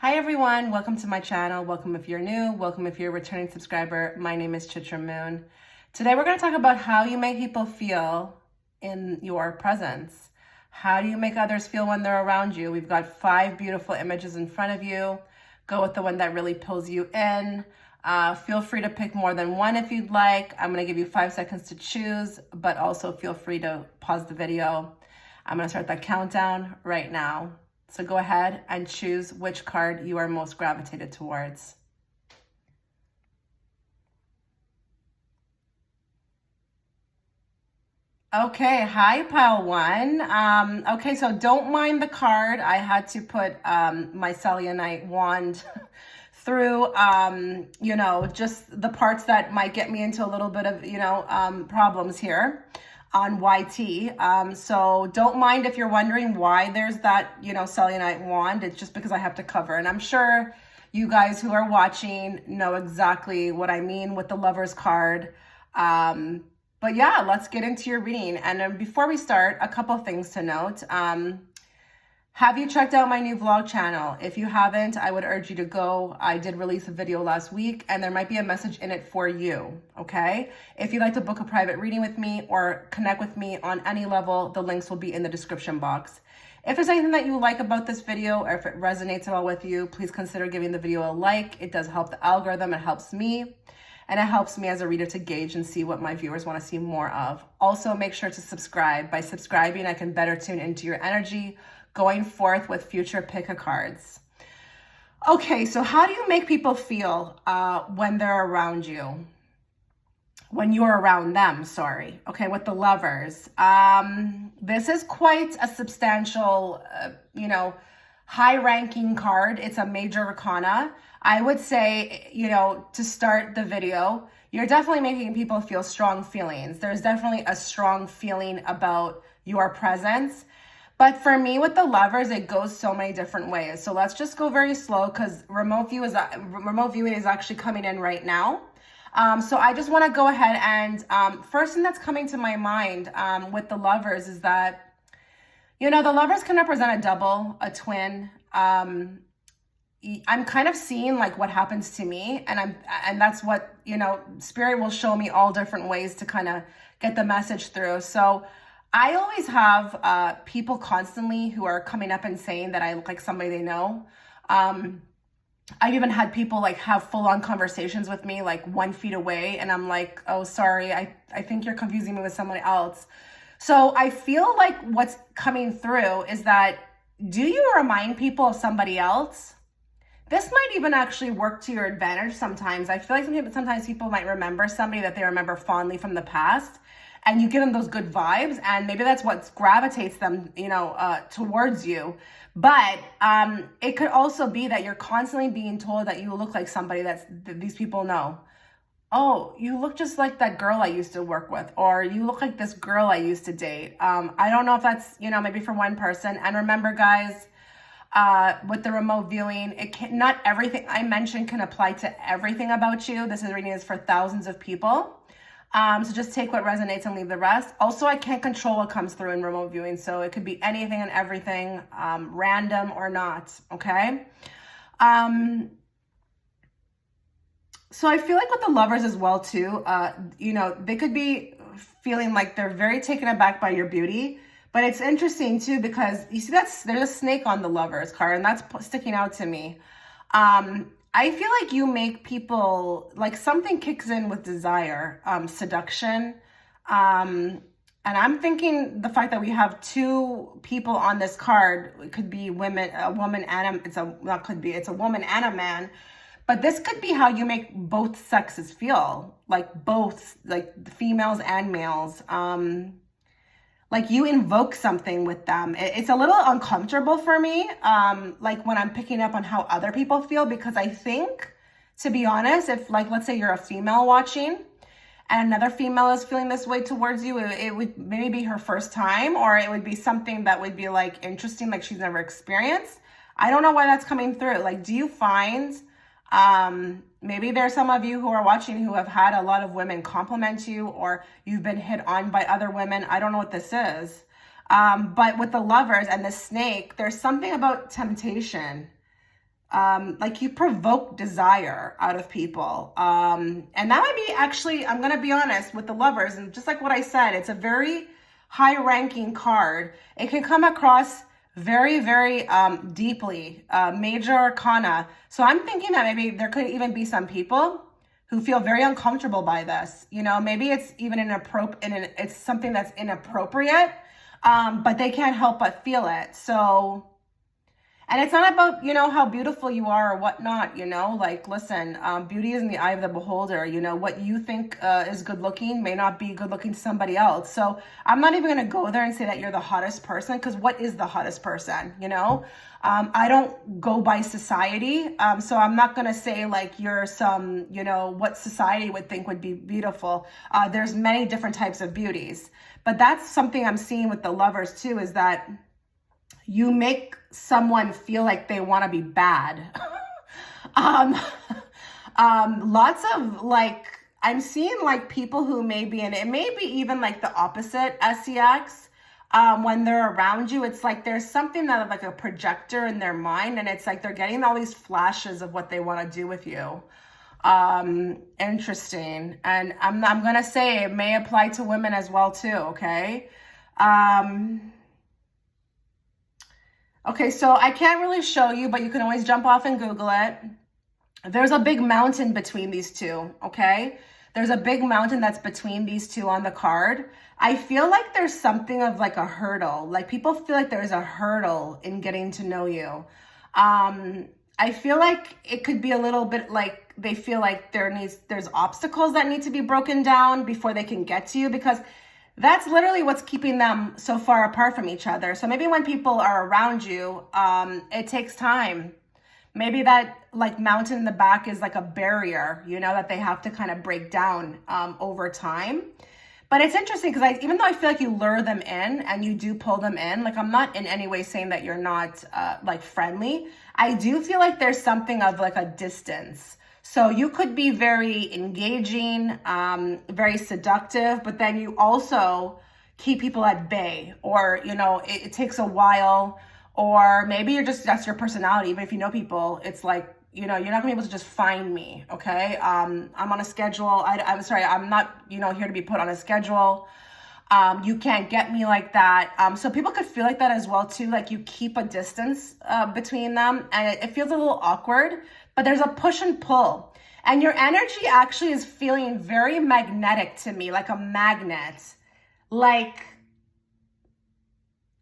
Hi everyone, welcome to my channel. Welcome if you're new, welcome if you're a returning subscriber. My name is Chitra Moon. Today we're going to talk about how you make people feel in your presence. How do you make others feel when they're around you? We've got 5 beautiful images in front of you. Go with the one that really pulls you in. Feel free to pick more than one if you'd like. I'm going to give you 5 seconds to choose, but also feel free to pause the video. I'm going to start that countdown right now. So go ahead and choose which card you are most gravitated towards. Okay, hi pile 1. Okay, so don't mind the card. I had to put my selenite wand through, just the parts that might get me into a little bit of, problems here on YT. So don't mind if you're wondering why there's that, selenite wand. It's just because I have to cover. And I'm sure you guys who are watching know exactly what I mean with the Lovers card. But yeah, let's get into your reading. And before we start, a couple things to note. Have you checked out my new vlog channel? If you haven't, I would urge you to go. I did release a video last week and there might be a message in it for you, okay? If you'd like to book a private reading with me or connect with me on any level, the links will be in the description box. If there's anything that you like about this video or if it resonates at all with you, please consider giving the video a like. It does help the algorithm, it helps me. And it helps me as a reader to gauge and see what my viewers want to see more of. Also, make sure to subscribe. By subscribing, I can better tune into your energy going forth with future pick-a cards. Okay, so how do you make people feel when they're around you? When you're around them, sorry. Okay, with the Lovers. This is quite a substantial, high-ranking card. It's a major arcana. I would say, to start the video, you're definitely making people feel strong feelings. There's definitely a strong feeling about your presence. But for me, with the Lovers, it goes so many different ways. So let's just go very slow because remote viewing is actually coming in right now. So I just want to go ahead and first thing that's coming to my mind with the Lovers is that, the Lovers can represent a double, a twin. I'm kind of seeing like what happens to me, and that's what, Spirit will show me all different ways to kind of get the message through. So I always have people constantly who are coming up and saying that I look like somebody they know. I've even had people like have full-on conversations with me like 1 feet away, and I'm like, oh, sorry, I think you're confusing me with someone else. So I feel like what's coming through is that, do you remind people of somebody else? This might even actually work to your advantage sometimes. I feel like sometimes people might remember somebody that they remember fondly from the past, and you give them those good vibes, and maybe that's what gravitates them, towards you. But it could also be that you're constantly being told that you look like somebody that these people know. Oh, you look just like that girl I used to work with, or you look like this girl I used to date. I don't know if that's, maybe for one person. And remember, guys, with the remote viewing, not everything I mentioned can apply to everything about you. This reading is for thousands of people. So just take what resonates and leave the rest. Also, I can't control what comes through in remote viewing. So it could be anything and everything, random or not, okay? So I feel like with the Lovers as well too, they could be feeling like they're very taken aback by your beauty. But it's interesting too, because you see there's a snake on the Lovers card, and that's sticking out to me. I feel like you make people, like something kicks in with desire, seduction. And I'm thinking the fact that we have 2 people on this card, it could be women, a woman and it's a woman and a man. But this could be how you make both sexes feel, like both, like the females and males. Like you invoke something with them. It's a little uncomfortable for me, like when I'm picking up on how other people feel, because I think, to be honest, if like, let's say you're a female watching and another female is feeling this way towards you, it would maybe be her first time, or it would be something that would be like interesting, like she's never experienced. I don't know why that's coming through. Like, do you find, maybe there's some of you who are watching who have had a lot of women compliment you, or you've been hit on by other women. I don't know what this is. But with the Lovers and the snake, there's something about temptation. like you provoke desire out of people. And that might be actually, I'm going to be honest with the lovers, and just like what I said, it's a very high ranking card. It can come across very, very deeply, major arcana. So I'm thinking that maybe there could even be some people who feel very uncomfortable by this. You know, maybe it's even it's something that's inappropriate, but they can't help but feel it. So, and it's not about, you know, how beautiful you are or whatnot, you know, like, listen, beauty is in the eye of the beholder. You know, what you think is good looking may not be good looking to somebody else. So I'm not even going to go there and say that you're the hottest person, because what is the hottest person, you know? I don't go by society. So I'm not going to say like you're some, you know, what society would think would be beautiful. There's many different types of beauties, but that's something I'm seeing with the lovers too, is that you make someone feel like they want to be bad. Lots of like, I'm seeing like people who may be, and it may be even like the opposite SEX, when they're around you, it's like there's something that like a projector in their mind, and it's like they're getting all these flashes of what they want to do with you. Interesting. And I'm going to say it may apply to women as well too, okay? Okay, so I can't really show you, but you can always jump off and Google it. There's a big mountain between these two, okay? There's a big mountain that's between these two on the card. I feel like there's something of like a hurdle. Like people feel like there's a hurdle in getting to know you. I feel like it could be a little bit like they feel like there's obstacles that need to be broken down before they can get to you, because that's literally what's keeping them so far apart from each other. So maybe when people are around you, it takes time. Maybe that like mountain in the back is like a barrier, you know, that they have to kind of break down over time. But it's interesting because even though I feel like you lure them in and you do pull them in, like I'm not in any way saying that you're not like friendly. I do feel like there's something of like a distance. So you could be very engaging, very seductive, but then you also keep people at bay, or, you know, it takes a while, or maybe that's your personality. Even if you know people, it's like, you know, you're not gonna be able to just find me, okay? I'm on a schedule. I'm sorry, I'm not, you know, here to be put on a schedule. You can't get me like that. So people could feel like that as well too. Like you keep a distance between them, and it feels a little awkward, but there's a push and pull. And your energy actually is feeling very magnetic to me, like a magnet. Like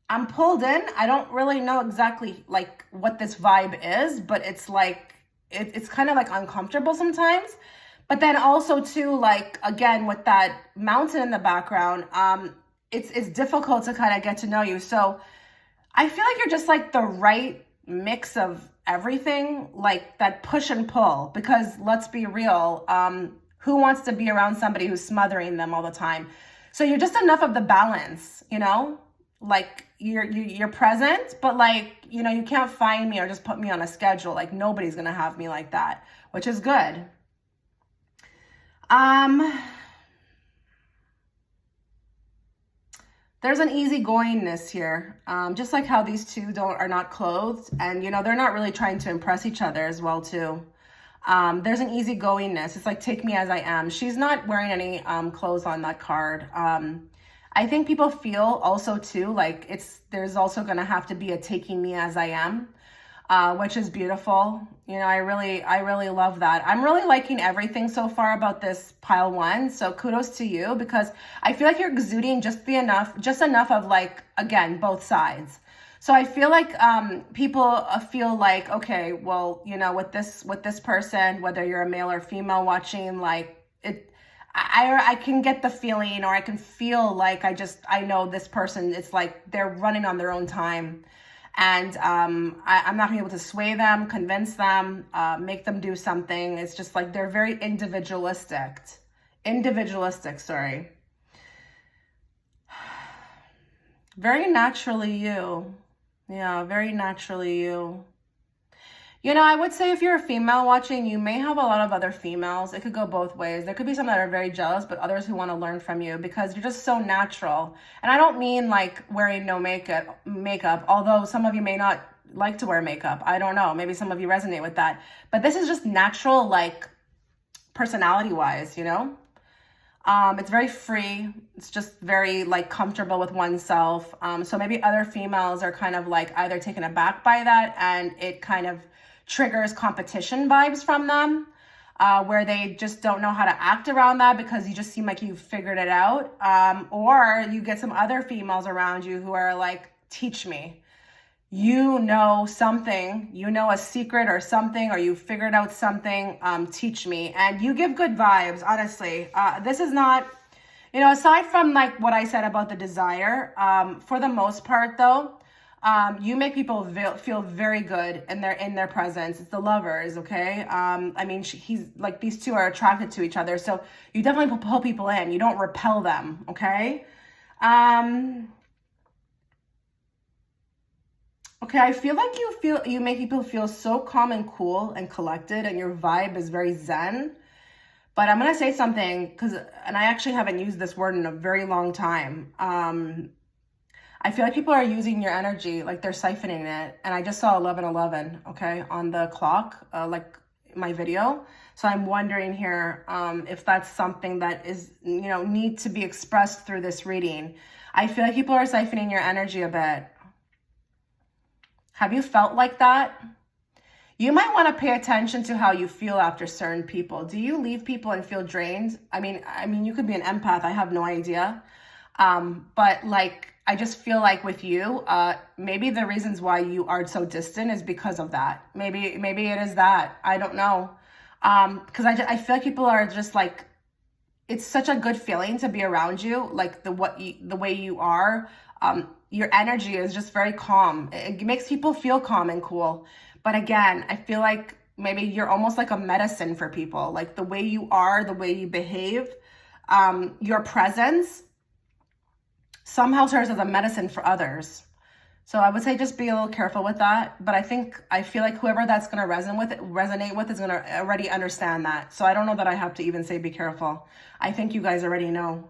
I'm pulled in. I don't really know exactly like what this vibe is, but it's like, it's kind of like uncomfortable sometimes. But then also too, like, again, with that mountain in the background, it's difficult to kind of get to know you. So I feel like you're just like the right mix of everything, like that push and pull, because let's be real, who wants to be around somebody who's smothering them all the time? So you're just enough of the balance, you know, like you're present, but like, you know, you can't find me or just put me on a schedule. Like nobody's going to have me like that, which is good. There's an easygoingness here, just like how these two are not clothed, and you know they're not really trying to impress each other as well too. There's an easygoingness. It's like take me as I am. She's not wearing any clothes on that card. I think people feel also too like there's also gonna have to be a taking me as I am, which is beautiful. You know, I really love that. I'm really liking everything so far about this pile one. So kudos to you, because I feel like you're exuding just enough of like, again, both sides. So I feel like people feel like, okay, well, you know, with this person, whether you're a male or female watching, like I can get the feeling, or I can feel like I know this person. It's like they're running on their own time. And I'm not gonna be able to sway them, convince them, make them do something. It's just like they're very individualistic, sorry. Very naturally you. Yeah, very naturally you. You know, I would say if you're a female watching, you may have a lot of other females. It could go both ways. There could be some that are very jealous, but others who want to learn from you because you're just so natural. And I don't mean like wearing no makeup, although some of you may not like to wear makeup. I don't know. Maybe some of you resonate with that. But this is just natural, like personality wise, you know? It's very free. It's just very like comfortable with oneself. So maybe other females are kind of like either taken aback by that and it kind of triggers competition vibes from them, where they just don't know how to act around that because you just seem like you've figured it out. Or you get some other females around you who are like, teach me. You know something, you know a secret or something, or you figured out something, teach me. And you give good vibes, honestly. This is not, you know, aside from like what I said about the desire, for the most part though, you make people feel very good in their presence. It's the lovers, okay? I mean, he's like, these two are attracted to each other. So you definitely pull people in. You don't repel them, okay? Okay, I feel like you make people feel so calm and cool and collected, and your vibe is very zen. But I'm gonna say something and I actually haven't used this word in a very long time. I feel like people are using your energy, like they're siphoning it. And I just saw 11:11, okay, on the clock, like my video. So I'm wondering here if that's something that is, you know, need to be expressed through this reading. I feel like people are siphoning your energy a bit. Have you felt like that? You might want to pay attention to how you feel after certain people. Do you leave people and feel drained? I mean, you could be an empath. I have no idea. But like, I just feel like with you, maybe the reasons why you are so distant is because of that. Maybe it is that. I don't know. Because I feel like people are just like, it's such a good feeling to be around you. Like the way you are. Your energy is just very calm. It makes people feel calm and cool. But again, I feel like maybe you're almost like a medicine for people. Like the way you are, the way you behave, your presence somehow serves as a medicine for others. So I would say just be a little careful with that. But I feel like whoever that's going to resonate with is going to already understand that. So I don't know that I have to even say be careful. I think you guys already know.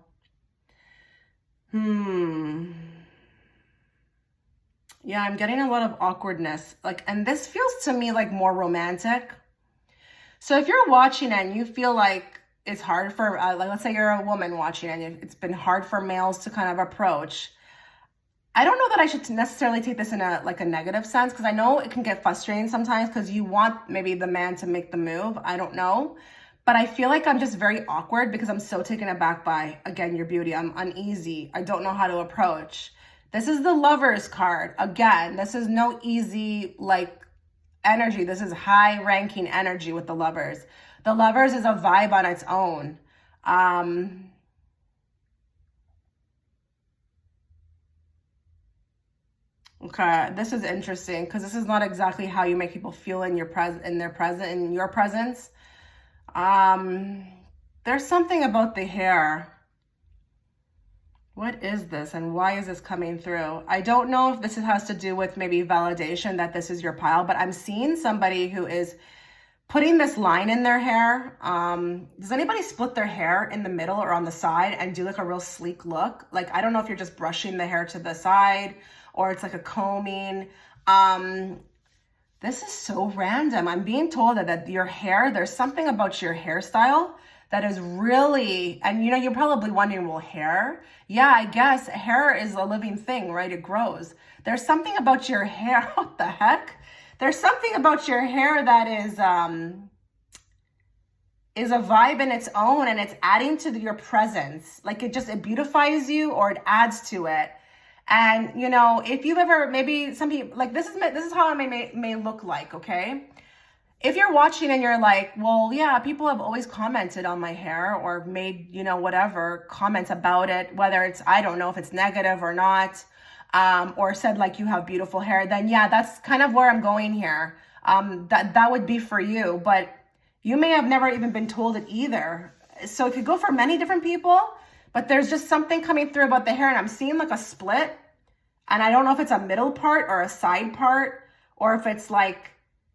Yeah, I'm getting a lot of awkwardness. Like, and this feels to me like more romantic. So if you're watching and you feel like it's hard for, like, let's say you're a woman watching and it's been hard for males to kind of approach. I don't know that I should necessarily take this in a negative sense, because I know it can get frustrating sometimes because you want maybe the man to make the move. I don't know. But I feel like I'm just very awkward because I'm so taken aback by, again, your beauty. I'm uneasy. I don't know how to approach. This is the Lovers card. Again, this is no easy, like, energy. This is high-ranking energy with the Lovers. The Lovers is a vibe on its own. Okay, this is interesting because this is not exactly how you make people feel in your presence. There's something about the hair. What is this and why is this coming through? I don't know if this has to do with maybe validation that this is your pile, but I'm seeing somebody who is putting this line in their hair. Does anybody split their hair in the middle or on the side and do like a real sleek look? Like, I don't know if you're just brushing the hair to the side or it's like a combing. This is so random. I'm being told that your hair, there's something about your hairstyle that is really, and you know, you're probably wondering, well, hair? Yeah, I guess hair is a living thing, right? It grows. There's something about your hair, what the heck? There's something about your hair that is a vibe in its own, and it's adding to your presence. Like it beautifies you or it adds to it. And you know, if you've ever, maybe some people, like this is how it may look like, okay? If you're watching and you're like, well, yeah, people have always commented on my hair or made, you know, whatever comments about it, whether it's, I don't know if it's negative or not, or said like you have beautiful hair, then yeah, that's kind of where I'm going here. That would be for you, but you may have never even been told it either. So it could go for many different people, but there's just something coming through about the hair, and I'm seeing like a split, and I don't know if it's a middle part or a side part, or if it's like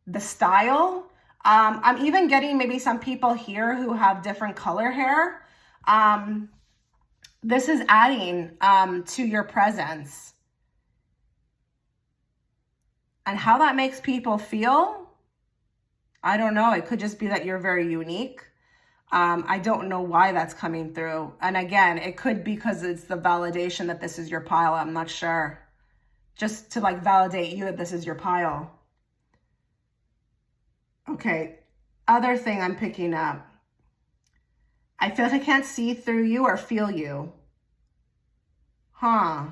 the style. I'm even getting maybe some people here who have different color hair. This is adding to your presence. And how that makes people feel, I don't know. It could just be that you're very unique. I don't know why that's coming through. And again, it could be because it's the validation that this is your pile. I'm not sure. Just to like validate you that this is your pile. Okay. Other thing I'm picking up. I feel like I can't see through you or feel you. Huh.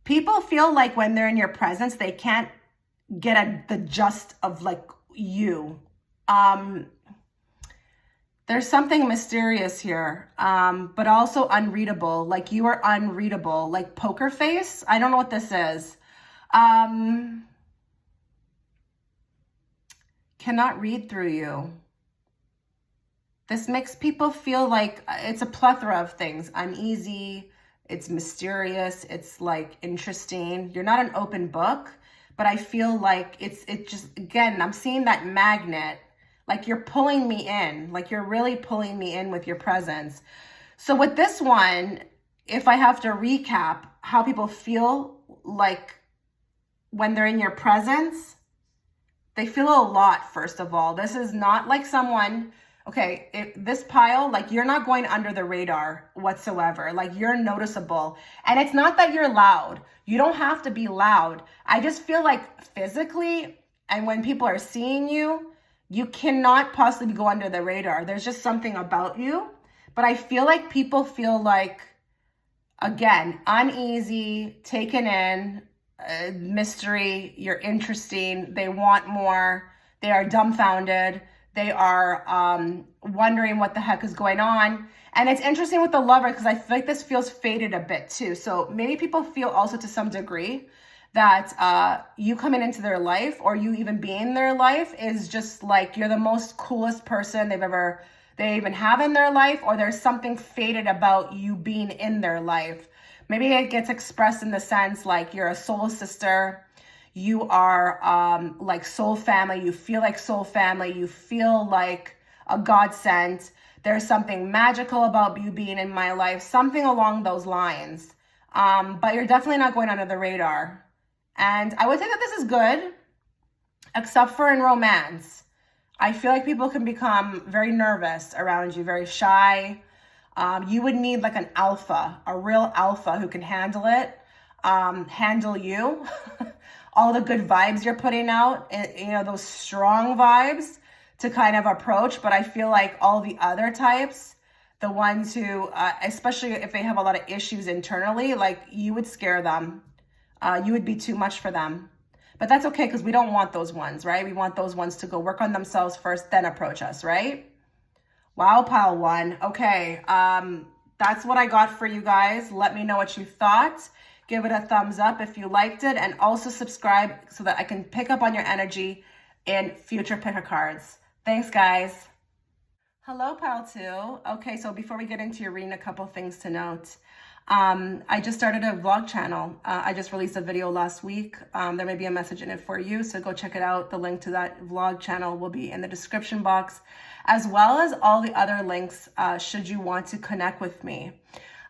People feel like when they're in your presence, they can't get the gist of like you. There's something mysterious here, but also unreadable. Like you are unreadable, like poker face. I don't know what this is. Cannot read through you. This makes people feel like it's a plethora of things. Uneasy, it's mysterious, it's like interesting. You're not an open book, but I feel like it just, again, I'm seeing that magnet, like you're pulling me in, like you're really pulling me in with your presence. So with this one, if I have to recap how people feel like when they're in your presence, they feel a lot, first of all. This is not like someone, okay, this pile, like you're not going under the radar whatsoever. Like you're noticeable. And it's not that you're loud. You don't have to be loud. I just feel like physically, and when people are seeing you, you cannot possibly go under the radar. There's just something about you. But I feel like people feel like, again, uneasy, taken in, mystery, you're interesting, they want more, they are dumbfounded, they are wondering what the heck is going on. And it's interesting with the lover because I feel like this feels faded a bit too. So maybe people feel also to some degree that you coming into their life or you even being in their life is just like you're the most coolest person they even have in their life, or there's something faded about you being in their life. Maybe it gets expressed in the sense like you're a soul sister, you are like soul family, you feel like soul family, you feel like a godsend. There's something magical about you being in my life, something along those lines. But you're definitely not going under the radar. And I would say that this is good, except for in romance. I feel like people can become very nervous around you, very shy. You would need like an alpha, a real alpha who can handle it, handle you, all the good vibes you're putting out, and, those strong vibes to kind of approach. But I feel like all the other types, the ones who, especially if they have a lot of issues internally, like you would scare them. You would be too much for them. But that's okay because we don't want those ones, right? We want those ones to go work on themselves first, then approach us, right? Wow, pile one. Okay, that's what I got for you guys. Let me know what you thought. Give it a thumbs up if you liked it, and also subscribe so that I can pick up on your energy in future picker cards. Thanks, guys. Hello, pile two. Okay, so before we get into your reading, a couple things to note. I just started a vlog channel. I just released a video last week. There may be a message in it for you, so go check it out. The link to that vlog channel will be in the description box, as well as all the other links should you want to connect with me.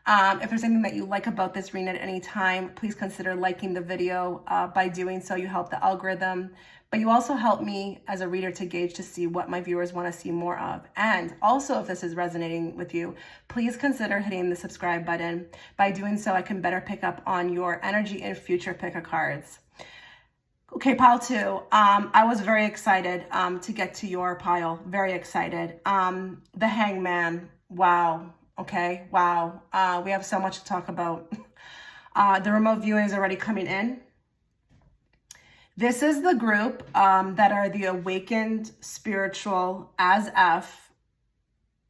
If there's anything that you like about this reading at any time, please consider liking the video. By doing so, you help the algorithm, but you also help me as a reader to gauge to see what my viewers want to see more of. And also, if this is resonating with you, please consider hitting the subscribe button. By doing so, I can better pick up on your energy in future pick a cards. Okay, pile two. I was very excited to get to your pile. Very excited. The Hangman. Wow. Okay. Wow. We have so much to talk about. The remote viewing is already coming in. This is the group that are the awakened spiritual as F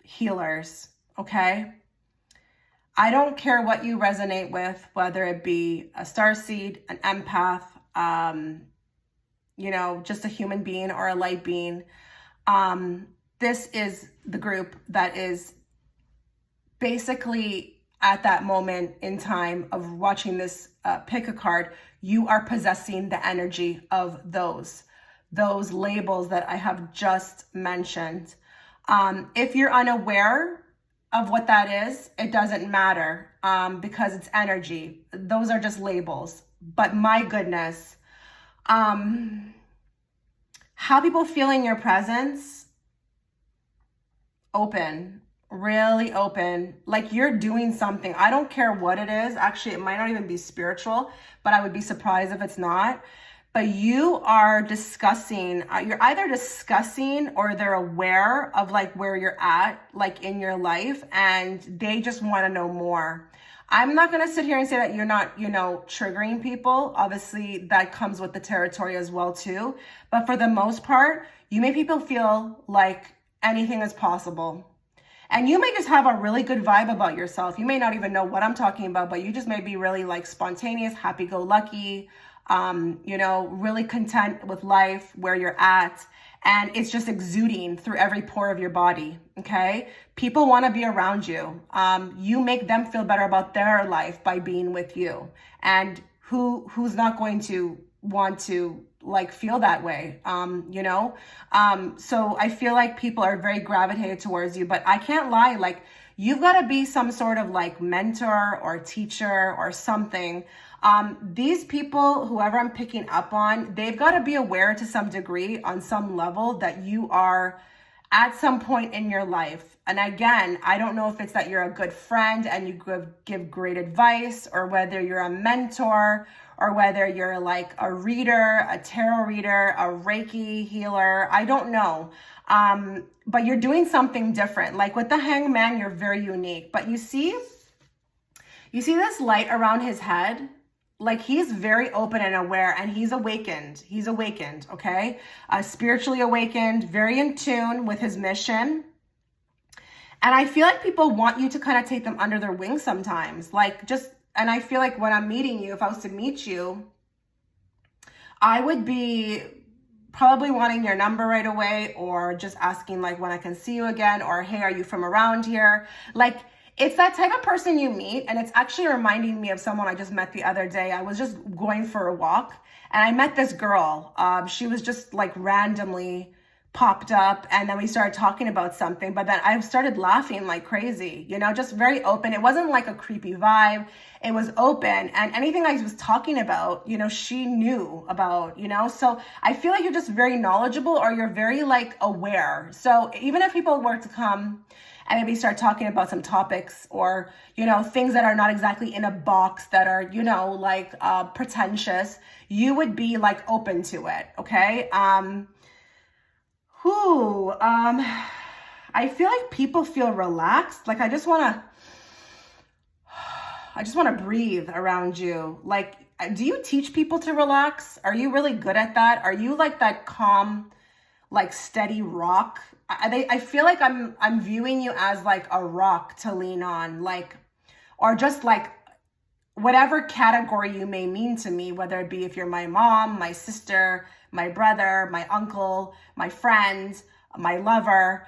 healers. Okay. I don't care what you resonate with, whether it be a starseed, an empath, just a human being or a light being. This is the group that is basically at that moment in time of watching this pick a card, you are possessing the energy of those labels that I have just mentioned. If you're unaware of what that is, it doesn't matter because it's energy. Those are just labels. But my goodness, How people feel in your presence, open, really open, like you're doing something. I don't care what it is. Actually, it might not even be spiritual, but I would be surprised if it's not. But you are discussing, you're either discussing or they're aware of like where you're at, like in your life, and they just want to know more. I'm not going to sit here and say that you're not, triggering people. Obviously, that comes with the territory as well, too. But for the most part, you make people feel like anything is possible. And you may just have a really good vibe about yourself. You may not even know what I'm talking about, but you just may be really like spontaneous, happy-go-lucky, really content with life, where you're at. And it's just exuding through every pore of your body, okay? People want to be around you. You make them feel better about their life by being with you. And who's not going to want to like feel that way, so I feel like people are very gravitated towards you, but I can't lie, like you've got to be some sort of like mentor or teacher or something. These people, whoever I'm picking up on, they've got to be aware to some degree on some level that you are at some point in your life. And again, I don't know if it's that you're a good friend and you give great advice, or whether you're a mentor, or whether you're like a reader, a tarot reader, a Reiki healer. I don't know. But you're doing something different. Like with the Hangman, you're very unique. But you see this light around his head? Like he's very open and aware, and he's awakened. He's awakened, okay? Spiritually awakened, very in tune with his mission. And I feel like people want you to kind of take them under their wing sometimes. And I feel like when I'm meeting you, if I was to meet you, I would be probably wanting your number right away, or just asking like when I can see you again, or hey, are you from around here? Like, it's that type of person you meet, and it's actually reminding me of someone I just met the other day. I was just going for a walk, and I met this girl. She was just like randomly popped up, and then we started talking about something, but then I started laughing like crazy, just very open. It wasn't like a creepy vibe. It was open, and anything I was talking about, she knew about, so I feel like you're just very knowledgeable, or you're very like aware. So even if people were to come and maybe start talking about some topics, or, things that are not exactly in a box, that are, pretentious, you would be like open to it. Okay. I feel like people feel relaxed. Like I just want to breathe around you. Like, do you teach people to relax? Are you really good at that? Are you like that calm, like steady rock? I feel like I'm viewing you as like a rock to lean on, like, or just like whatever category you may mean to me, whether it be if you're my mom, my sister, my brother, my uncle, my friend, my lover.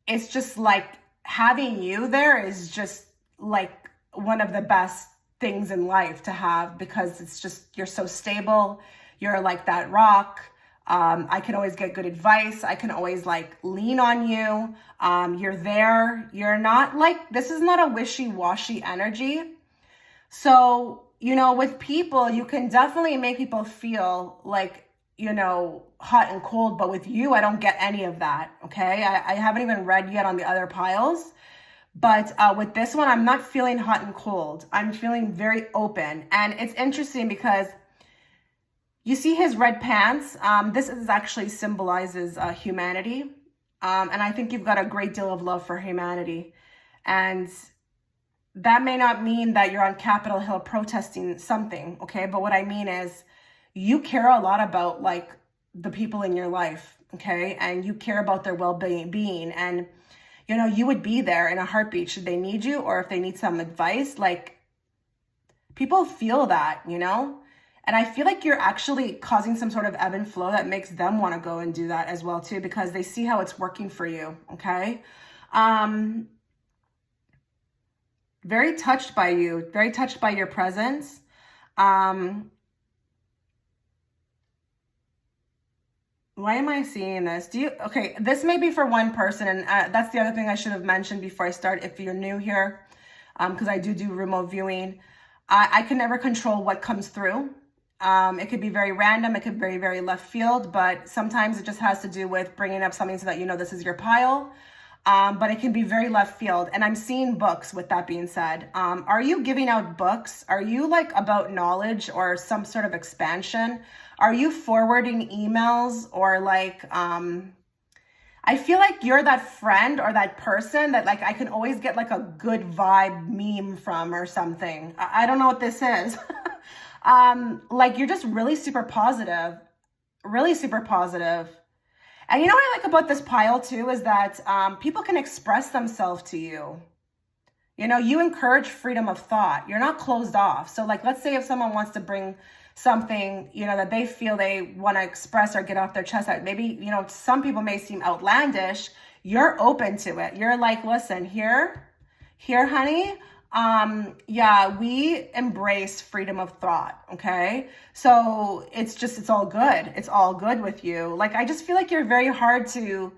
It's just like having you there is just like one of the best things in life to have, because it's just, you're so stable. You're like that rock. I can always get good advice. I can always like lean on you. You're there. You're not like, this is not a wishy-washy energy. So, with people, you can definitely make people feel like, hot and cold, but with you, I don't get any of that. Okay. I haven't even read yet on the other piles, but with this one, I'm not feeling hot and cold. I'm feeling very open. And it's interesting because you see his red pants. This is actually symbolizes humanity. And I think you've got a great deal of love for humanity. And that may not mean that you're on Capitol Hill protesting something, okay? But what I mean is you care a lot about like the people in your life, okay? And you care about their well-being, and you would be there in a heartbeat should they need you, or if they need some advice. Like, people feel that, And I feel like you're actually causing some sort of ebb and flow that makes them want to go and do that as well too, because they see how it's working for you, okay? Very touched by you, very touched by your presence. Why am I seeing this? Okay, this may be for one person, and that's the other thing I should have mentioned before I start, if you're new here, because I do remote viewing. I can never control what comes through. It could be very random. It could be very, very left field, but sometimes it just has to do with bringing up something so that you know this is your pile. But it can be very left field. And I'm seeing books with that being said. Are you giving out books? Are you like about knowledge or some sort of expansion? Are you forwarding emails or like, I feel like you're that friend or that person that like I can always get like a good vibe meme from or something. I don't know what this is. Like you're just really super positive, really super positive. And you know what I like about this pile too is that people can express themselves to you. You know, you encourage freedom of thought. You're not closed off. So like, let's say if someone wants to bring something, you know, that they feel they want to express or get off their chest out. Maybe, you know, some people may seem outlandish. You're open to it. You're like, listen, here, honey. Yeah, we embrace freedom of thought. Okay. So it's all good. It's all good with you. Like, I just feel like you're very hard to,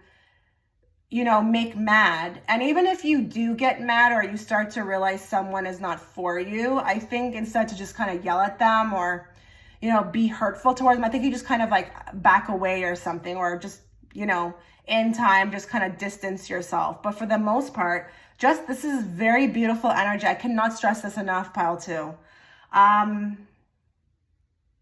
you know, make mad. And even if you do get mad or you start to realize someone is not for you, I think instead to just kind of yell at them or, you know, be hurtful towards them, I think you just kind of like back away or something, or just, you know, in time, just kind of distance yourself. But for the most part, just, this is very beautiful energy. I cannot stress this enough, pile two.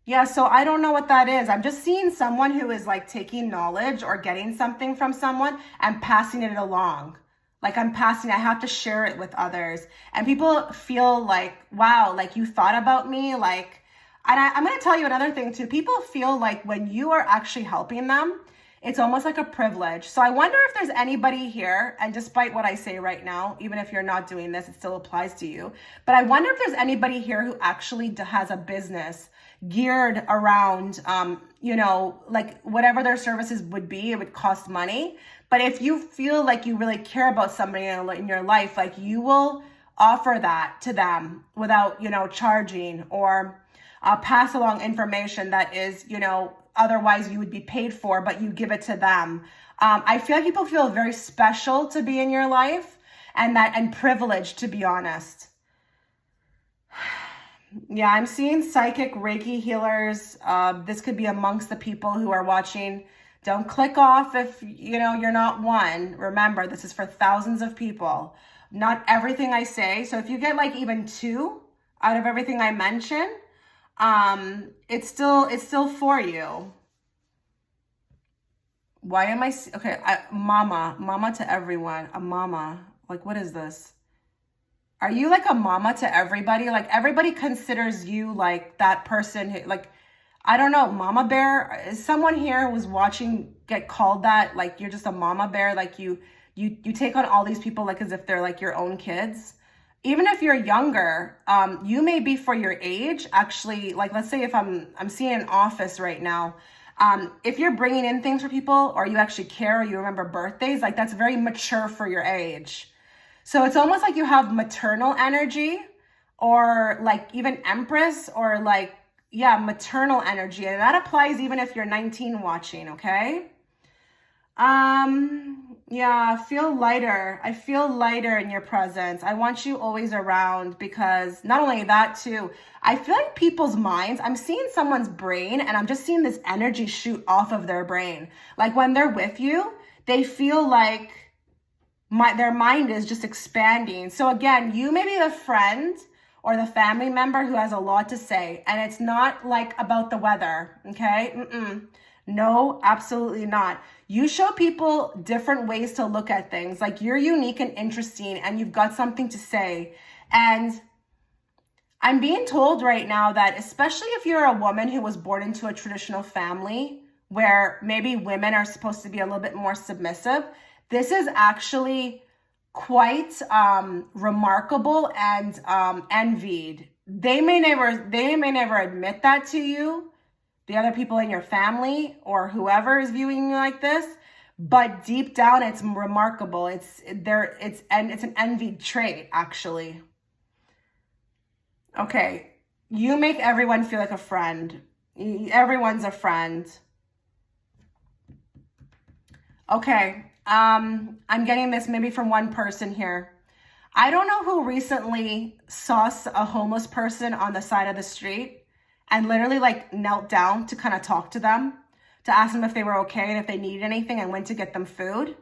Yeah, so I don't know what that is. I'm just seeing someone who is like taking knowledge or getting something from someone and passing it along. Like I have to share it with others. And people feel like, wow, like you thought about me. Like, and I'm going to tell you another thing too. People feel like when you are actually helping them, it's almost like a privilege. So I wonder if there's anybody here, and despite what I say right now, even if you're not doing this, it still applies to you. But I wonder if there's anybody here who actually has a business geared around, you know, like whatever their services would be, it would cost money. But if you feel like you really care about somebody in your life, like you will offer that to them without, you know, charging, or pass along information that is, you know, otherwise you would be paid for, but you give it to them. I feel like people feel very special to be in your life and privileged, to be honest. Yeah, I'm seeing psychic Reiki healers. This could be amongst the people who are watching. Don't click off if, you know, you're not one. Remember, this is for thousands of people. Not everything I say. So if you get like even 2 out of everything I mention, it's still for you. Why am I, okay, mama to everyone, a mama. Like, what is this? Are you like a mama to everybody? Like everybody considers you like that person who, like, I don't know, mama bear? Is someone here who was watching get called that? Like you're just a mama bear? Like you take on all these people like as if they're like your own kids? Even if you're younger, you may be for your age. Actually, like let's say if I'm seeing an office right now, if you're bringing in things for people or you actually care or you remember birthdays, like that's very mature for your age. So it's almost like you have maternal energy, or like even empress, or like, yeah, maternal energy. And that applies even if you're 19 watching, okay? Yeah, I feel lighter. I feel lighter in your presence. I want you always around, because not only that too, I feel like people's minds, I'm seeing someone's brain and I'm just seeing this energy shoot off of their brain. Like when they're with you, they feel like their mind is just expanding. So again, you may be the friend or the family member who has a lot to say, and it's not like about the weather, okay? No, absolutely not. You show people different ways to look at things. Like you're unique and interesting and you've got something to say. And I'm being told right now that especially if you're a woman who was born into a traditional family where maybe women are supposed to be a little bit more submissive, this is actually quite remarkable and envied. They may never admit that to you, the other people in your family or whoever is viewing you like this, but deep down it's remarkable. It's an envied trait, actually. Okay, you make everyone feel like a friend. Everyone's a friend. Okay, I'm getting this maybe from one person here. I don't know who recently saw a homeless person on the side of the street and literally like knelt down to kind of talk to them, to ask them if they were okay and if they needed anything, and went to get them food.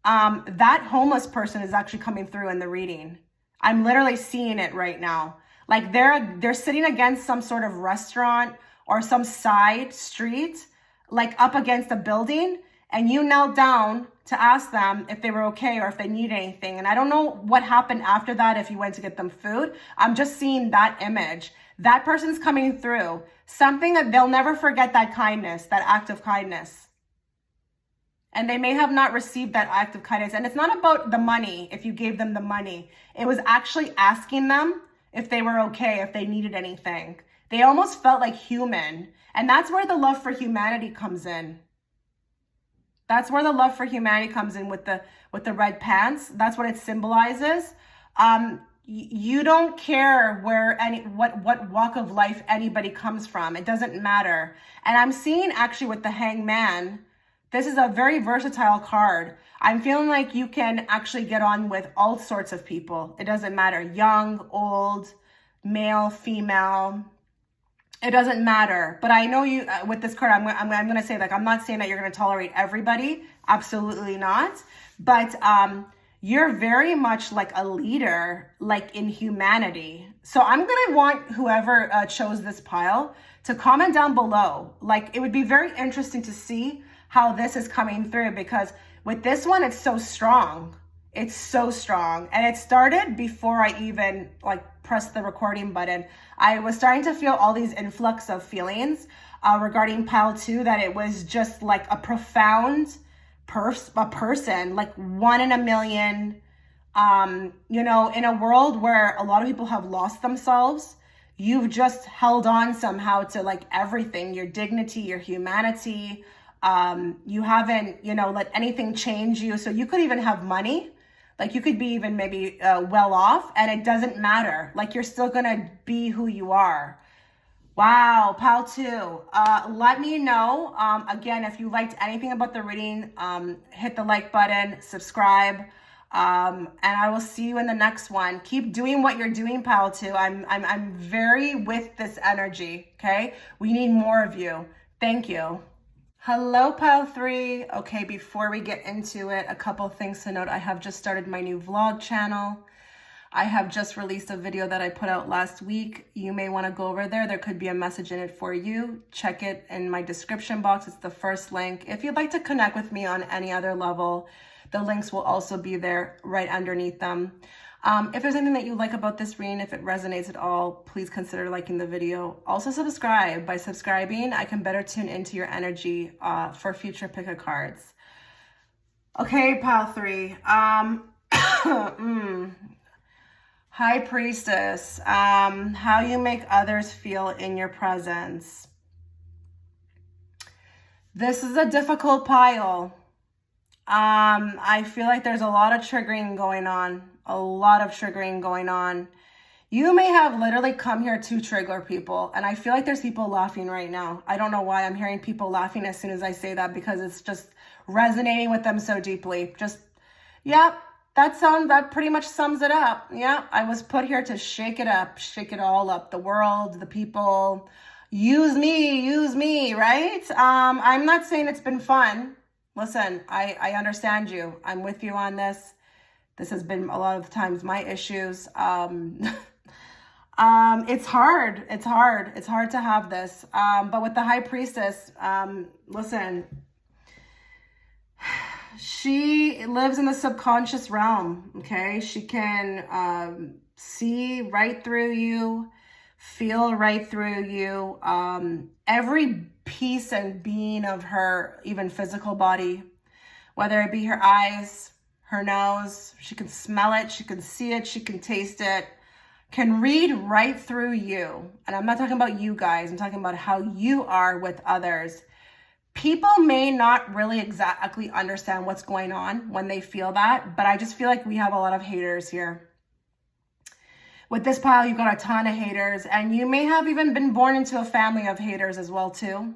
That homeless person is actually coming through in the reading. I'm literally seeing it right now. Like they're sitting against some sort of restaurant or some side street, like up against a building, and you knelt down to ask them if they were okay or if they need anything. And I don't know what happened after that, if you went to get them food. I'm just seeing that image. That person's coming through. Something that they'll never forget, that kindness, that act of kindness. And they may have not received that act of kindness. And it's not about the money, if you gave them the money. It was actually asking them if they were okay, if they needed anything. They almost felt like human. And that's where the love for humanity comes in. That's where the love for humanity comes in with the red pants. That's what it symbolizes. You don't care what walk of life anybody comes from. It doesn't matter. And I'm seeing actually with the Hangman, this is a very versatile card. I'm feeling like you can actually get on with all sorts of people. It doesn't matter. Young, old, male, female. It doesn't matter. But I know you, with this card, I'm going to say, like, I'm not saying that you're going to tolerate everybody. Absolutely not. But you're very much like a leader, like in humanity. So I'm going to want whoever chose this pile to comment down below. Like, it would be very interesting to see how this is coming through, because with this one, it's so strong. It's so strong. And it started before I even like pressed the recording button. I was starting to feel all these influx of feelings regarding pile 2, that it was just like a profound person, like one in a million. You know, in a world where a lot of people have lost themselves, you've just held on somehow to like everything, your dignity, your humanity. You haven't, you know, let anything change you. So you could even have money. Like you could be even maybe well off, and it doesn't matter. Like you're still going to be who you are. Wow, pile 2. Let me know. Again, if you liked anything about the reading, hit the like button, subscribe, and I will see you in the next one. Keep doing what you're doing, pile 2. I'm very with this energy. Okay, we need more of you. Thank you. Hello, pile 3. Okay, before we get into it, a couple things to note. I have just started my new vlog channel. I have just released a video that I put out last week. You may want to go over there. There could be a message in it for you. Check it in my description box. It's the first link. If you'd like to connect with me on any other level, the links will also be there right underneath them. If there's anything that you like about this reading, if it resonates at all, please consider liking the video. Also subscribe. By subscribing, I can better tune into your energy for future pick-a cards. Okay, pile 3. High Priestess. How you make others feel in your presence. This is a difficult pile. I feel like there's a lot of triggering going on. A lot of triggering going on. You may have literally come here to trigger people. And I feel like there's people laughing right now. I don't know why I'm hearing people laughing as soon as I say that, because it's just resonating with them so deeply. Just, yeah, that pretty much sums it up. Yeah, I was put here to shake it up, shake it all up. The world, the people, use me, right? I'm not saying it's been fun. Listen, I understand you. I'm with you on this. This has been a lot of times my issues. It's hard. It's hard to have this. But with the High Priestess, listen, she lives in the subconscious realm. Okay. She can, see right through you, feel right through you. Every piece and being of her, even physical body, whether it be her eyes, her nose, she can smell it, she can see it, she can taste it, can read right through you. And I'm not talking about you guys, I'm talking about how you are with others. People may not really exactly understand what's going on when they feel that, but I just feel like we have a lot of haters here. With this pile, you've got a ton of haters, and you may have even been born into a family of haters as well too.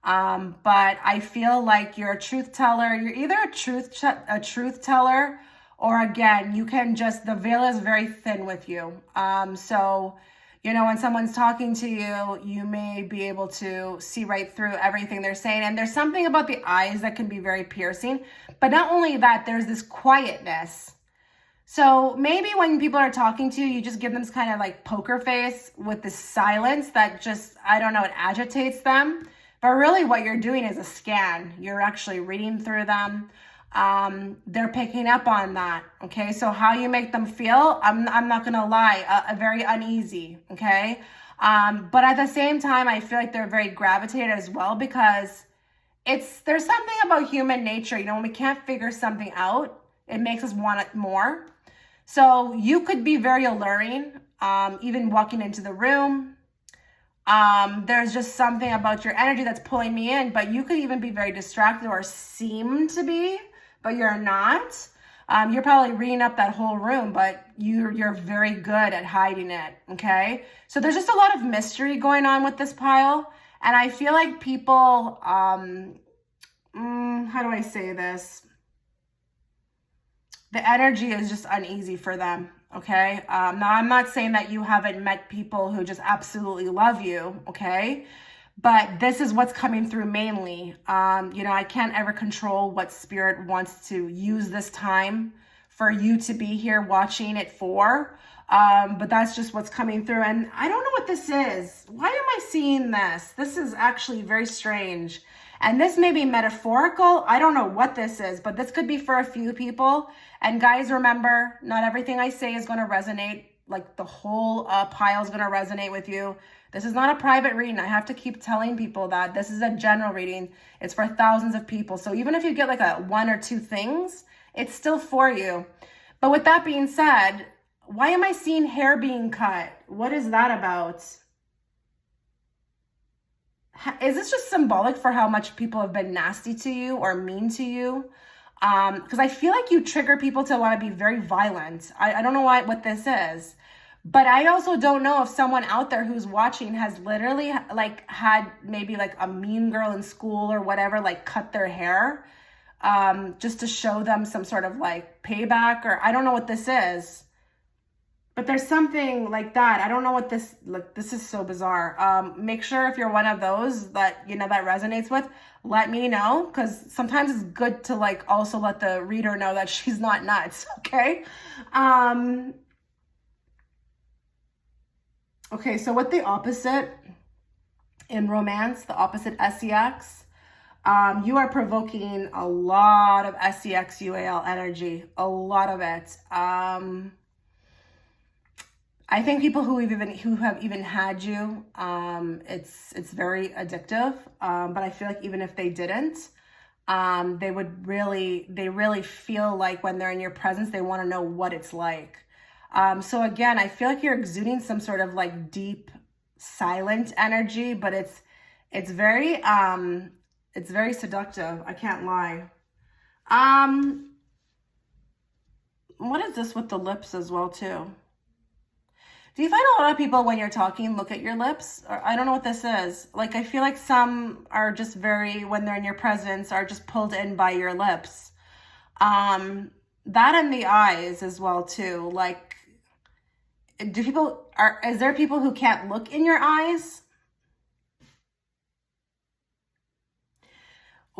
But I feel like you're a truth teller. You're either a truth teller, or again, you can just, the veil is very thin with you. So You know, when someone's talking to you, you may be able to see right through everything they're saying. And there's something about the eyes that can be very piercing. But not only that, there's this quietness. So maybe when people are talking to you, you just give them this kind of like poker face with this silence that just, I don't know, it agitates them. But really what you're doing is a scan. You're actually reading through them. They're picking up on that. Okay. So how you make them feel, I'm not going to lie, very uneasy. Okay. But at the same time, I feel like they're very gravitated as well, because there's something about human nature. You know, when we can't figure something out, it makes us want it more. So you could be very alluring, even walking into the room. There's just something about your energy that's pulling me in, but you could even be very distracted or seem to be, but you're not. You're probably reading up that whole room, but you're very good at hiding it, okay? So there's just a lot of mystery going on with this pile, and I feel like people, how do I say this? The energy is just uneasy for them, okay? Now, I'm not saying that you haven't met people who just absolutely love you, okay? But this is what's coming through mainly. You know, I can't ever control what spirit wants to use this time for you to be here watching it for. But that's just what's coming through. And I don't know what this is. Why am I seeing this? This is actually very strange. And this may be metaphorical. I don't know what this is, but this could be for a few people. And guys, remember, not everything I say is going to resonate. Like the whole pile is going to resonate with you. This is not a private reading. I have to keep telling people that this is a general reading. It's for thousands of people. So even if you get like a 1 or 2 things, it's still for you. But with that being said, why am I seeing hair being cut? What is that about? Is this just symbolic for how much people have been nasty to you or mean to you? Because I feel like you trigger people to want to be very violent. I don't know what this is. But I also don't know if someone out there who's watching has literally like had maybe like a mean girl in school or whatever, like cut their hair just to show them some sort of like payback, or I don't know what this is. But there's something like that. I don't know what this, like, this is so bizarre. Make sure if you're one of those that, you know, that resonates with, let me know. Because sometimes it's good to like also let the reader know that she's not nuts. Okay. Okay. So with the opposite in romance, the opposite SEX, you are provoking a lot of SEX UAL energy, a lot of it. I think people who have even had you, it's very addictive. But I feel like even if they didn't, they really feel like when they're in your presence, they want to know what it's like. So again, I feel like you're exuding some sort of like deep, silent energy, but it's very seductive. I can't lie. What is this with the lips as well too? Do you find a lot of people when you're talking look at your lips? Or I don't know what this is. Like, I feel like some are just very, when they're in your presence, are just pulled in by your lips. That and the eyes as well too. Like, is there people who can't look in your eyes?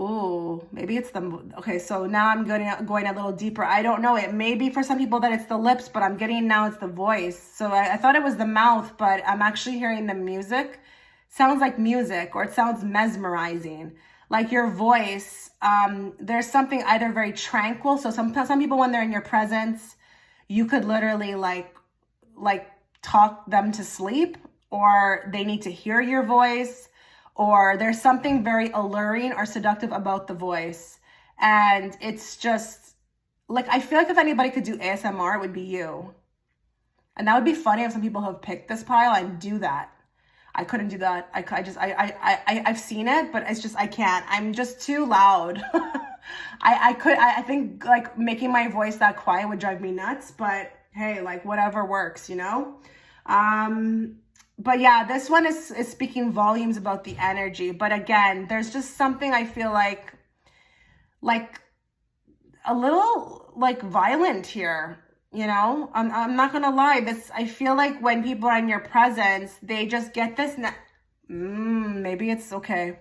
Oh, maybe it's okay, so now I'm going a little deeper. I don't know. It may be for some people that it's the lips, but I'm getting now it's the voice. So I thought it was the mouth, but I'm actually hearing the music. Sounds like music, or it sounds mesmerizing. Like your voice, there's something either very tranquil. So some people, when they're in your presence, you could literally like talk them to sleep, or they need to hear your voice. Or there's something very alluring or seductive about the voice. And it's just, like, I feel like if anybody could do ASMR, it would be you. And that would be funny if some people have picked this pile and do that. I couldn't do that. I've seen it, but it's just, I can't. I'm just too loud. I think, like, making my voice that quiet would drive me nuts. But, hey, like, whatever works, you know? But yeah, this one is speaking volumes about the energy. But again, there's just something I feel like a little like violent here. You know, I'm not gonna lie. I feel like when people are in your presence, they just get this. Maybe it's okay.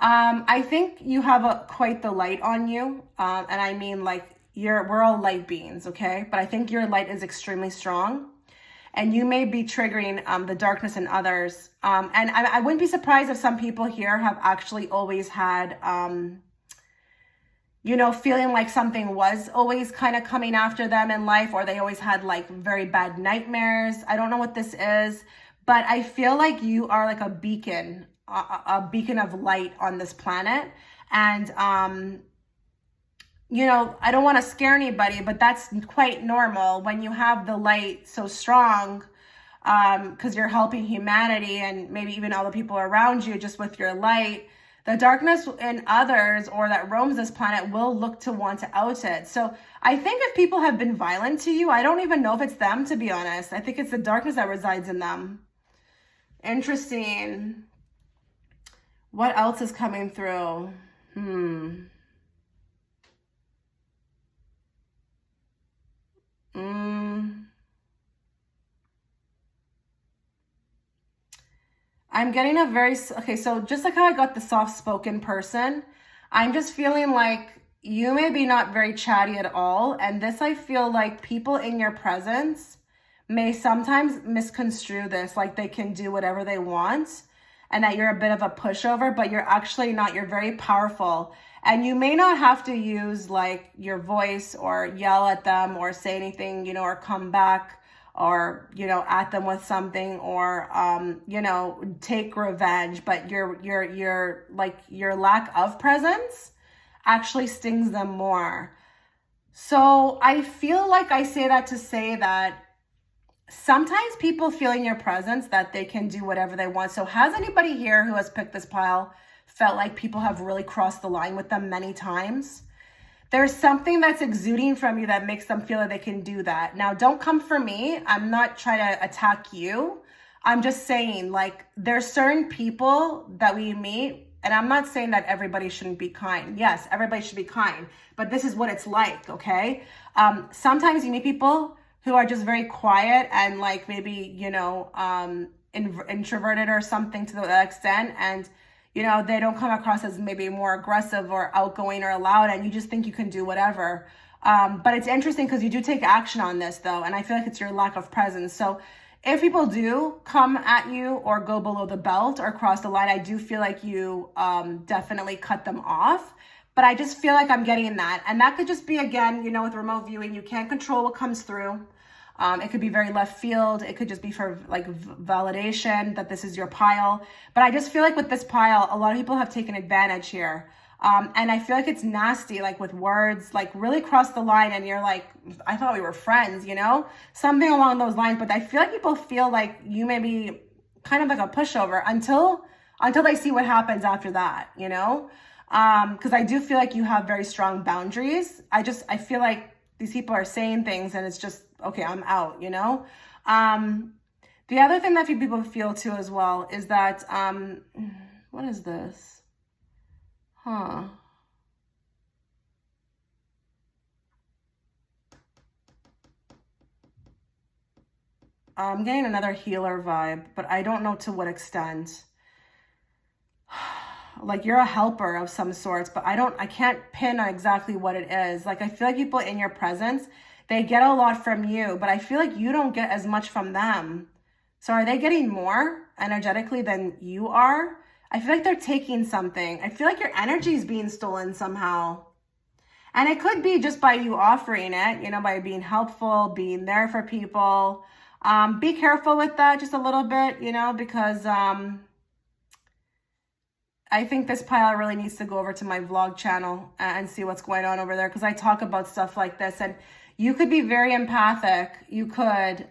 I think you have quite the light on you. And I mean, like, we're all light beings, okay? But I think your light is extremely strong. And you may be triggering the darkness in others. And I wouldn't be surprised if some people here have actually always had, you know, feeling like something was always kind of coming after them in life, or they always had like very bad nightmares. I don't know what this is, but I feel like you are like a beacon of light on this planet. And, you know, I don't want to scare anybody, but that's quite normal when you have the light so strong, because you're helping humanity and maybe even all the people around you just with your light. The darkness in others or that roams this planet will look to want to out it. So I think if people have been violent to you, I don't even know if it's them, to be honest. I think it's the darkness that resides in them. Interesting. What else is coming through? I'm getting a very, okay, so just like how I got the soft-spoken person, I'm just feeling like you may be not very chatty at all. And this, I feel like people in your presence may sometimes misconstrue this, like they can do whatever they want and that you're a bit of a pushover, but you're actually not. You're very powerful. And you may not have to use like your voice or yell at them or say anything, you know, or come back or, you know, at them with something or, you know, take revenge. But your like your lack of presence actually stings them more. So I feel like I say that to say that sometimes people feel in your presence that they can do whatever they want. So has anybody here who has picked this pile felt like people have really crossed the line with them many times? There's something that's exuding from you that makes them feel that they can do that. Now, don't come for me. I'm not trying to attack you. I'm just saying, like, there's certain people that we meet, and I'm not saying that everybody shouldn't be kind. Yes, everybody should be kind, but this is what it's like, okay? Sometimes you meet people who are just very quiet and like maybe, you know, introverted or something to that extent, and you know, they don't come across as maybe more aggressive or outgoing or loud, and you just think you can do whatever. But it's interesting because you do take action on this though, and I feel like it's your lack of presence. So if people do come at you or go below the belt or cross the line, I do feel like you definitely cut them off. But I just feel like I'm getting that. And that could just be, again, you know, with remote viewing, you can't control what comes through. It could be very left field. It could just be for like validation that this is your pile. But I just feel like with this pile, a lot of people have taken advantage here. And I feel like it's nasty, like with words, like really cross the line and you're like, I thought we were friends, you know, something along those lines. But I feel like people feel like you may be kind of like a pushover until they see what happens after that, you know, because I do feel like you have very strong boundaries. I feel like these people are saying things and it's just, okay, I'm out, you know? The other thing that people feel too as well is that, what is this? Huh. I'm getting another healer vibe, but I don't know to what extent. Like you're a helper of some sorts, but I can't pin on exactly what it is. Like I feel like people in your presence, they get a lot from you, but I feel like you don't get as much from them. So are they getting more energetically than you are? I feel like they're taking something. I feel like your energy is being stolen somehow. And it could be just by you offering it, you know, by being helpful, being there for people. Be careful with that just a little bit, you know, because I think this pile really needs to go over to my vlog channel and see what's going on over there, because I talk about stuff like this. And you could be very empathic. You could,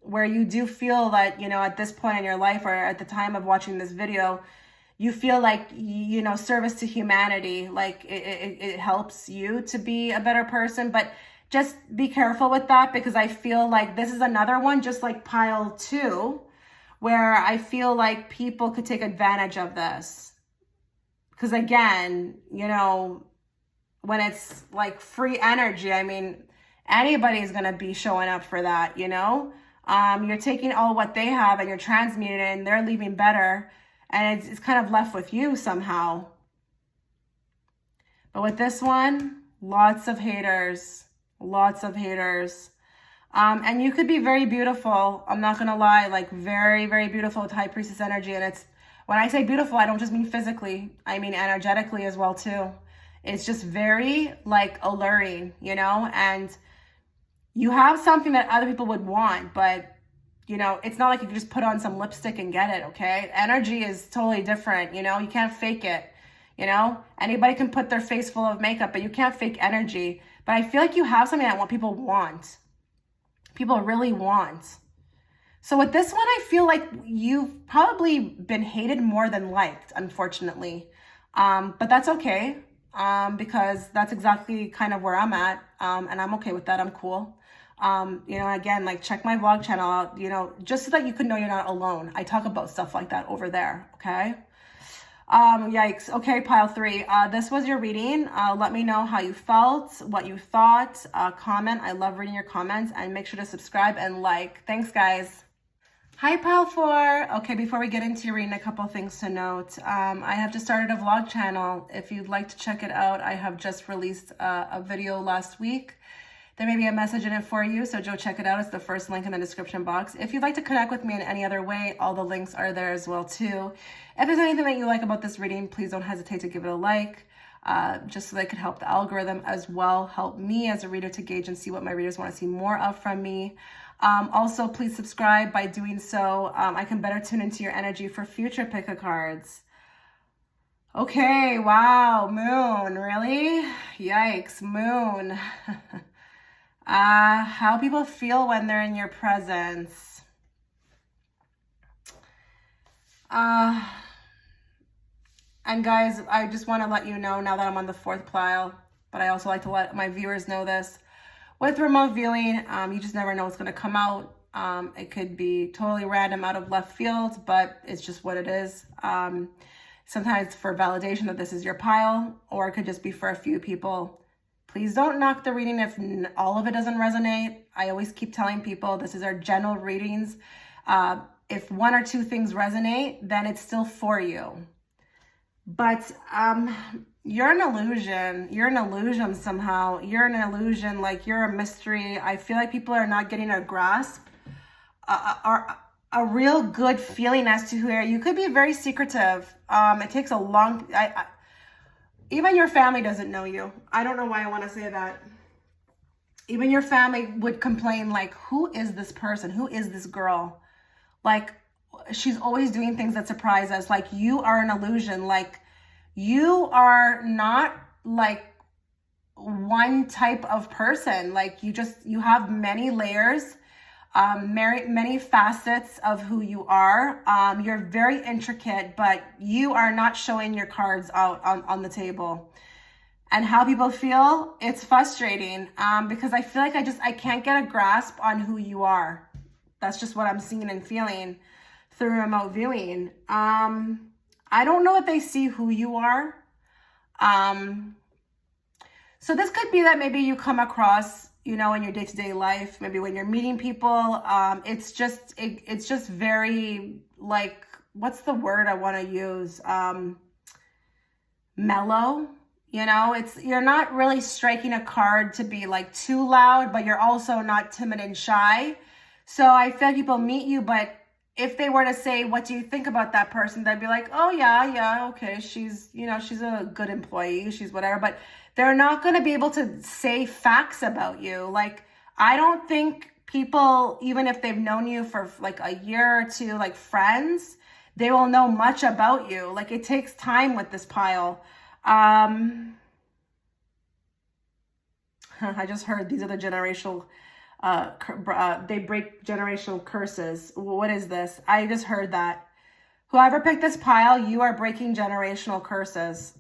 where you do feel that, you know, at this point in your life or at the time of watching this video, you feel like, you know, service to humanity, like it helps you to be a better person. But just be careful with that, because I feel like this is another one, just like pile 2, where I feel like people could take advantage of this. Because again, you know, when it's like free energy, I mean, anybody's going to be showing up for that, you know? You're taking all what they have and you're transmuting it and they're leaving better. And it's kind of left with you somehow. But with this one, lots of haters, lots of haters. And you could be very beautiful. I'm not going to lie, like very, very beautiful with High Priestess energy. And it's, when I say beautiful, I don't just mean physically. I mean energetically as well too. It's just very like alluring, you know, and you have something that other people would want, but you know, it's not like you can just put on some lipstick and get it, okay? Energy is totally different, you know? You can't fake it, you know? Anybody can put their face full of makeup, but you can't fake energy. But I feel like you have something that what people want. People really want. So with this one, I feel like you've probably been hated more than liked, unfortunately. But that's okay, because that's exactly kind of where I'm at, and I'm okay with that. I'm cool. You know, again, like check my vlog channel out, you know, just so that you can know you're not alone. I talk about stuff like that over there. Okay. Yikes. Okay. Pile 3. This was your reading. Let me know how you felt, what you thought, comment. I love reading your comments, and make sure to subscribe and like. Thanks guys. Hi Pile 4. Okay. Before we get into your reading, a couple things to note. I have just started a vlog channel. If you'd like to check it out, I have just released a video last week. There may be a message in it for you, so go check it out. It's the first link in the description box. If you'd like to connect with me in any other way, all the links are there as well too. If there's anything that you like about this reading, please don't hesitate to give it a like, just so that it could help the algorithm as well, help me as a reader to gauge and see what my readers want to see more of from me. Also, please subscribe. By doing so, I can better tune into your energy for future pick-a cards. Okay, wow, Moon, really? Yikes, Moon. How people feel when they're in your presence. And guys, I just want to let you know now that I'm on the 4th pile, but I also like to let my viewers know this. With remote viewing, you just never know what's going to come out. It could be totally random out of left field, but it's just what it is. Sometimes for validation that this is your pile, or it could just be for a few people. Please don't knock the reading if all of it doesn't resonate. I always keep telling people this is our general readings. If 1 or 2 things resonate, then it's still for you. But you're an illusion. You're an illusion somehow. You're an illusion, like you're a mystery. I feel like people are not getting a grasp, a real good feeling as to who you are. You could be very secretive. It takes a long... Even your family doesn't know you. I don't know why I want to say that. Even your family would complain, like, who is this person? Who is this girl? Like, she's always doing things that surprise us. Like, you are an illusion. Like, you are not, like, one type of person. Like, you have many layers, many facets of who you are. You're very intricate, but you are not showing your cards out on the table. And how people feel, it's frustrating, because I feel like I can't get a grasp on who you are. That's just what I'm seeing and feeling through remote viewing. I don't know if they see who you are. So this could be that maybe you come across, you know, in your day-to-day life, maybe when you're meeting people, it's just very, like, what's the word I want to use? Mellow, you know, you're not really striking a card to be like too loud, but you're also not timid and shy. So I feel like people meet you, but if they were to say, what do you think about that person? They'd be like, oh yeah, okay. She's, you know, she's a good employee. She's whatever, but they're not going to be able to say facts about you. Like, I don't think people, even if they've known you for like a year or two, like friends, they will know much about you. Like, it takes time with this pile. I just heard these are the generational, they break generational curses. What is this? I just heard that. Whoever picked this pile, you are breaking generational curses.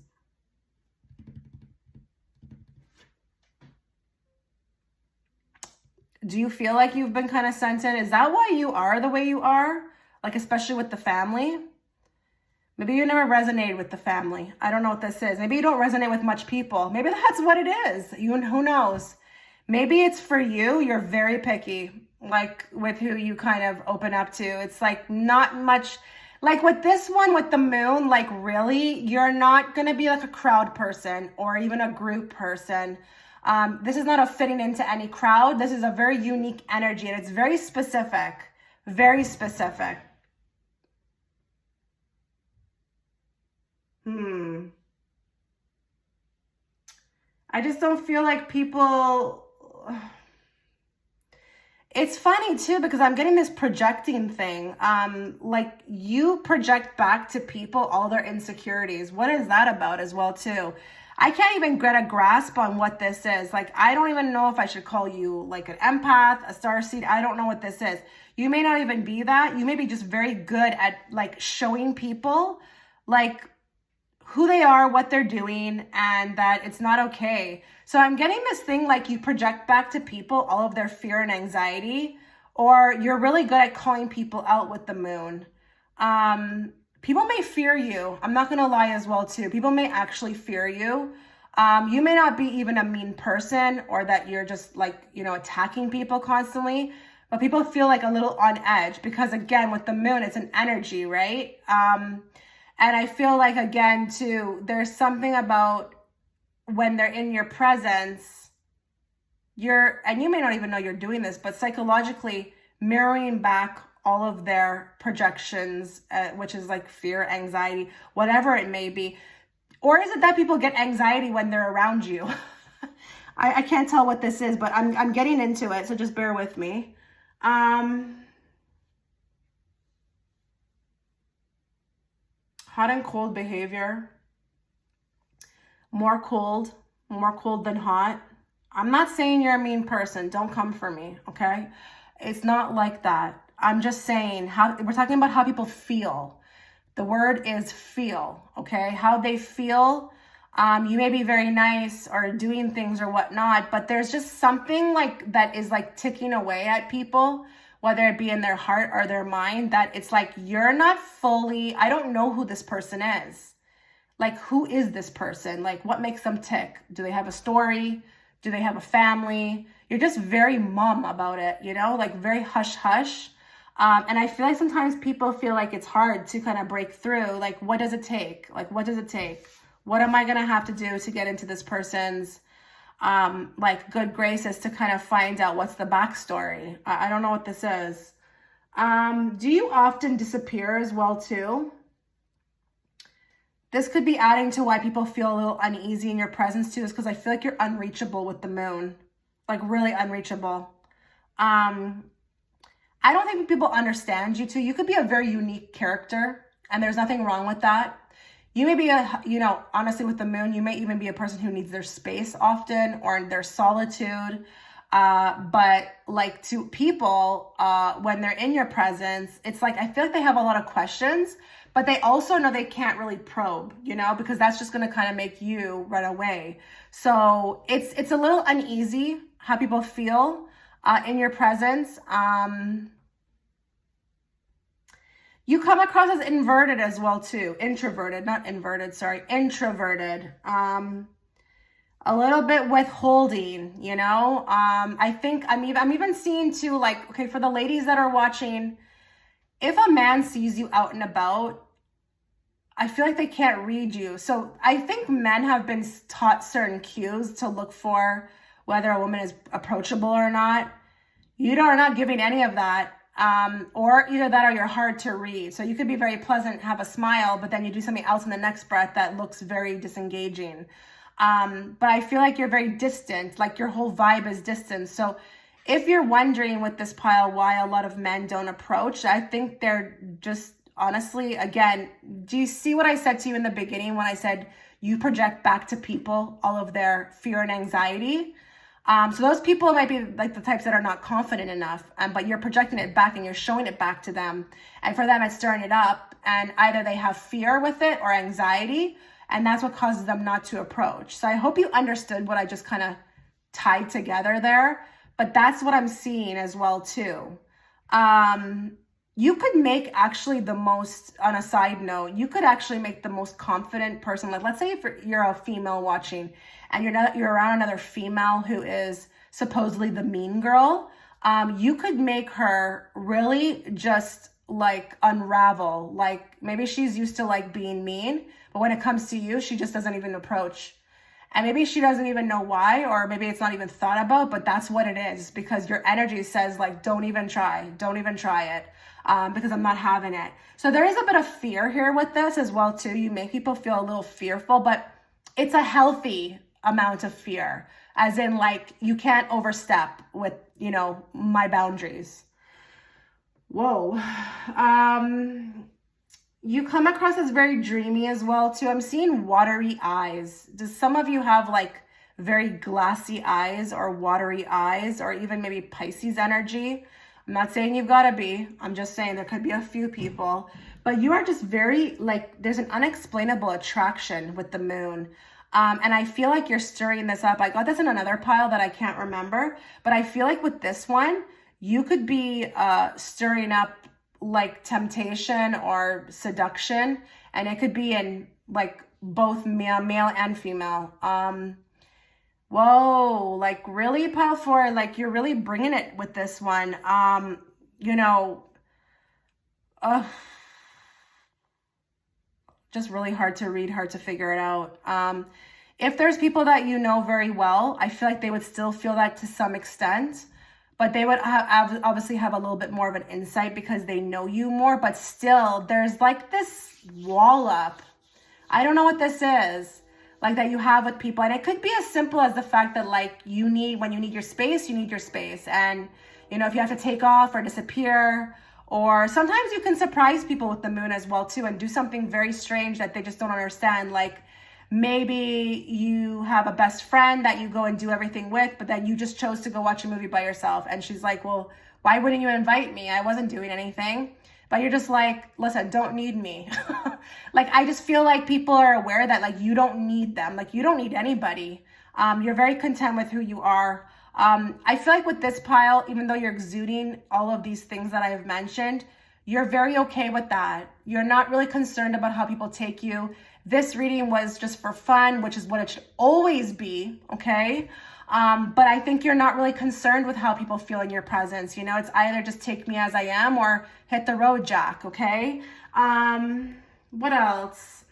Do you feel like you've been kind of sent in? Is that why you are the way you are? Like, especially with the family? Maybe you never resonated with the family. I don't know what this is. Maybe you don't resonate with much people. Maybe that's what it is. Who knows? Maybe it's for you. You're very picky, like with who you kind of open up to. It's like not much, like with this one, with the moon, like really, you're not going to be like a crowd person or even a group person. This is not a fitting into any crowd. This is a very unique energy and it's very specific, very specific. I just don't feel like people. It's funny too because I'm getting this projecting thing. Like you project back to people all their insecurities. What is that about as well too? I can't even get a grasp on what this is. Like I don't even know if I should call you like an empath, a starseed. I don't know what this is. You may not even be that. You may be just very good at like showing people like who they are, what they're doing, and that it's not okay. So I'm getting this thing like you project back to people all of their fear and anxiety, or you're really good at calling people out with the moon. People may fear you. I'm not going to lie as well too. People may actually fear you. You may not be even a mean person or that you're just like, you know, attacking people constantly, but people feel like a little on edge because again, with the moon, it's an energy, right? And I feel like, again, too, there's something about when they're in your presence, and you may not even know you're doing this, but psychologically mirroring back all of their projections, which is like fear, anxiety, whatever it may be. Or is it that people get anxiety when they're around you? I can't tell what this is, but I'm getting into it, so just bear with me. Hot and cold behavior. More cold than hot. I'm not saying you're a mean person. Don't come for me, okay? It's not like that. I'm just saying we're talking about how people feel. The word is feel, okay? How they feel. You may be very nice or doing things or whatnot, but there's just something like that is like ticking away at people, whether it be in their heart or their mind, that it's like, you're not fully, I don't know who this person is. Like, who is this person? Like, what makes them tick? Do they have a story? Do they have a family? You're just very mum about it, you know, like very hush hush. And I feel like sometimes people feel like it's hard to kind of break through. Like, what does it take? Like, what does it take? What am I going to have to do to get into this person's like good graces to kind of find out what's the backstory? I don't know what this is. Do you often disappear as well too? This could be adding to why people feel a little uneasy in your presence too, is because I feel like you're unreachable with the moon, like really unreachable. I don't think people understand you too. You could be a very unique character and there's nothing wrong with that. You may be honestly with the moon, you may even be a person who needs their space often or their solitude. But like to people, when they're in your presence, it's like, I feel like they have a lot of questions, but they also know they can't really probe, because that's just going to kind of make you run away. So it's a little uneasy how people feel, in your presence. You come across as inverted as well too. Introverted, not inverted, sorry. Introverted. A little bit withholding, I think I'm even seeing too, like, okay, for the ladies that are watching, if a man sees you out and about, I feel like they can't read you. So I think men have been taught certain cues to look for whether a woman is approachable or not. You are not giving any of that. Or either that or you're hard to read. So you could be very pleasant, have a smile, but then you do something else in the next breath that looks very disengaging. But I feel like you're very distant, like your whole vibe is distant. So if you're wondering with this pile why a lot of men don't approach, I think they're just, honestly, again, do you see what I said to you in the beginning when I said you project back to people all of their fear and anxiety? So those people might be like the types that are not confident enough, but you're projecting it back and you're showing it back to them. And for them, it's stirring it up, and either they have fear with it or anxiety, and that's what causes them not to approach. So I hope you understood what I just kind of tied you could make actually the most, on a side note, you could actually make the most confident person. Like, let's say if you're a female watching and you're around another female who is supposedly the mean girl, you could make her really just like unravel. Like maybe she's used to like being mean, but when it comes to you, she just doesn't even approach. And maybe she doesn't even know why, or maybe it's not even thought about, but that's what it is, because your energy says like, don't even try it, because I'm not having it. So there is a bit of fear here with this as well too. You make people feel a little fearful, but it's a healthy amount of fear, as in like, you can't overstep with, you know, my boundaries. Whoa. You come across as very dreamy as well too. I'm seeing watery eyes. Does some of you have like very glassy eyes or watery eyes, or even maybe Pisces energy? I'm not saying you've got to be. I'm just saying there could be a few people. But you are just very like, there's an unexplainable attraction with the moon. And I feel like you're stirring this up. I got this in another pile that I can't remember. But I feel like with this one, you could be stirring up like temptation or seduction, and it could be in like both male and female. Whoa, like really, pile 4, like you're really bringing it with this one. You know, just really hard to read, hard to figure it out. If there's people that you know very well, I feel like they would still feel that to some extent. But they would obviously have a little bit more of an insight because they know you more. But still, there's like this wall up. I don't know what this is, like that you have with people. And it could be as simple as the fact that like when you need your space, you need your space. And, you know, if you have to take off or disappear, or sometimes you can surprise people with the moon as well too and do something very strange that they just don't understand. Like, maybe you have a best friend that you go and do everything with, but then you just chose to go watch a movie by yourself. And she's like, well, why wouldn't you invite me? I wasn't doing anything. But you're just like, listen, don't need me. Like, I just feel like people are aware that like, you don't need them. Like, you don't need anybody. You're very content with who you are. I feel like with this pile, even though you're exuding all of these things that I have mentioned, you're very okay with that. You're not really concerned about how people take you. This reading was just for fun, which is what it should always be, okay? But I think you're not really concerned with how people feel in your presence. You know, it's either just take me as I am or hit the road, Jack, okay? What else?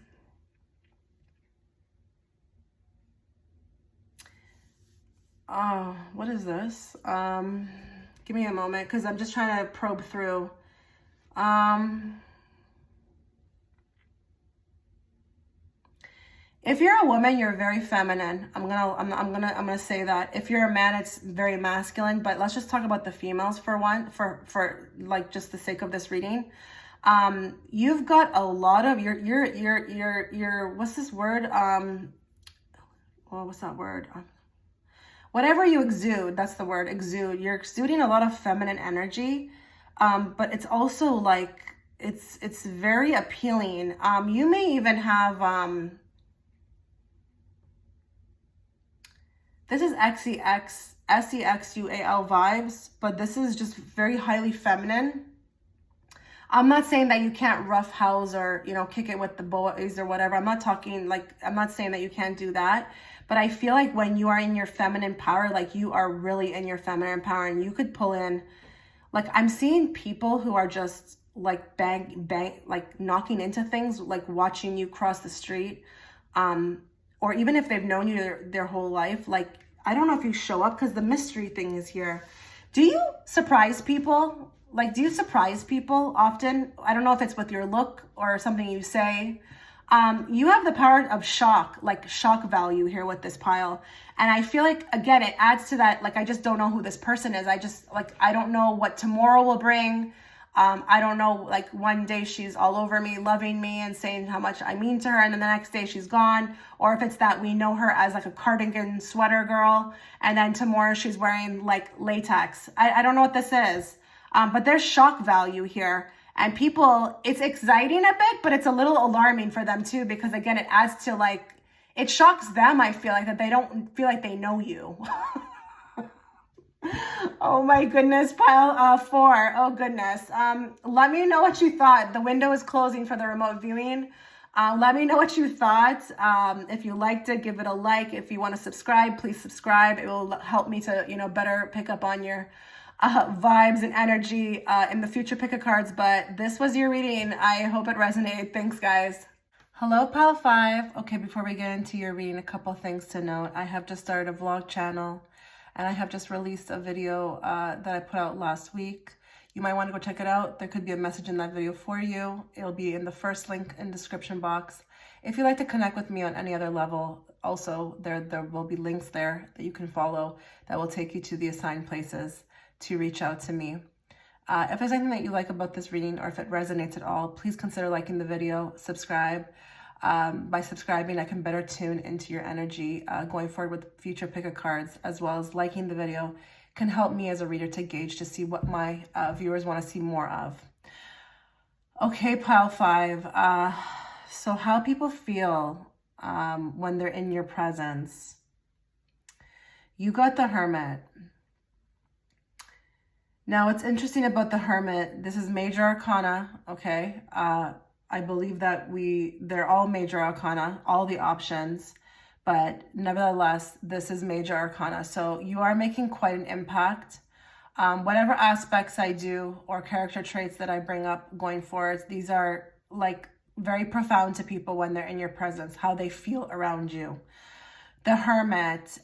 Oh, what is this? Give me a moment, because I'm just trying to probe through. If you're a woman, you're very feminine. I'm gonna say that. If you're a man, it's very masculine. But let's just talk about the females for like just the sake of this reading. You've got a lot of your what's this word? Well, what's that word? Whatever you exude, that's the word, exude. You're exuding a lot of feminine energy, but it's also like it's very appealing. You may even have this is SEXUAL vibes, but this is just very highly feminine. I'm not saying that you can't roughhouse or, you know, kick it with the boys or whatever. I'm not saying that you can't do that. But I feel like when you are in your feminine power, like you are really in your feminine power, and you could pull in, like I'm seeing people who are just like bang, like knocking into things, like watching you cross the street. Or even if they've known you their whole life, like, I don't know if you show up, because the mystery thing is here. Do you surprise people? Like, do you surprise people often? I don't know if it's with your look or something you say. You have the power of shock, like shock value here with this pile. And I feel like, again, it adds to that, like, I just don't know who this person is. I don't know what tomorrow will bring. I don't know, like one day she's all over me, loving me and saying how much I mean to her, and then the next day she's gone. Or if it's that we know her as like a cardigan sweater girl, and then tomorrow she's wearing like latex. I don't know what this is, but there's shock value here. And people, it's exciting a bit, but it's a little alarming for them too, because again, it adds to like, it shocks them, I feel like, that they don't feel like they know you. Oh my goodness, pile 4. Oh goodness. Let me know what you thought. The window is closing for the remote viewing. Let me know what you thought. If you liked it, give it a like. If you want to subscribe, please subscribe. It will help me to, better pick up on your vibes and energy in the future pick of cards. But this was your reading. I hope it resonated. Thanks, guys. Hello, pile 5. Okay, before we get into your reading, a couple things to note. I have just started a vlog channel, and I have just released a video that I put out last week. You might want to go check it out. There could be a message in that video for you. It'll be in the first link in the description box. If you'd like to connect with me on any other level, also there will be links there that you can follow that will take you to the assigned places to reach out to me. If there's anything that you like about this reading, or if it resonates at all, please consider liking the video, subscribe. By subscribing, I can better tune into your energy going forward with future pick of cards, as well as liking the video can help me as a reader to gauge to see what my viewers want to see more of. Okay, pile 5. So how people feel when they're in your presence. You got the Hermit. Now, what's interesting about the Hermit, this is major arcana, okay? I believe that they're all major arcana, all the options, but nevertheless, this is major arcana. So you are making quite an impact. Whatever aspects I do or character traits that I bring up going forward, these are like very profound to people when they're in your presence, how they feel around you. The Hermit.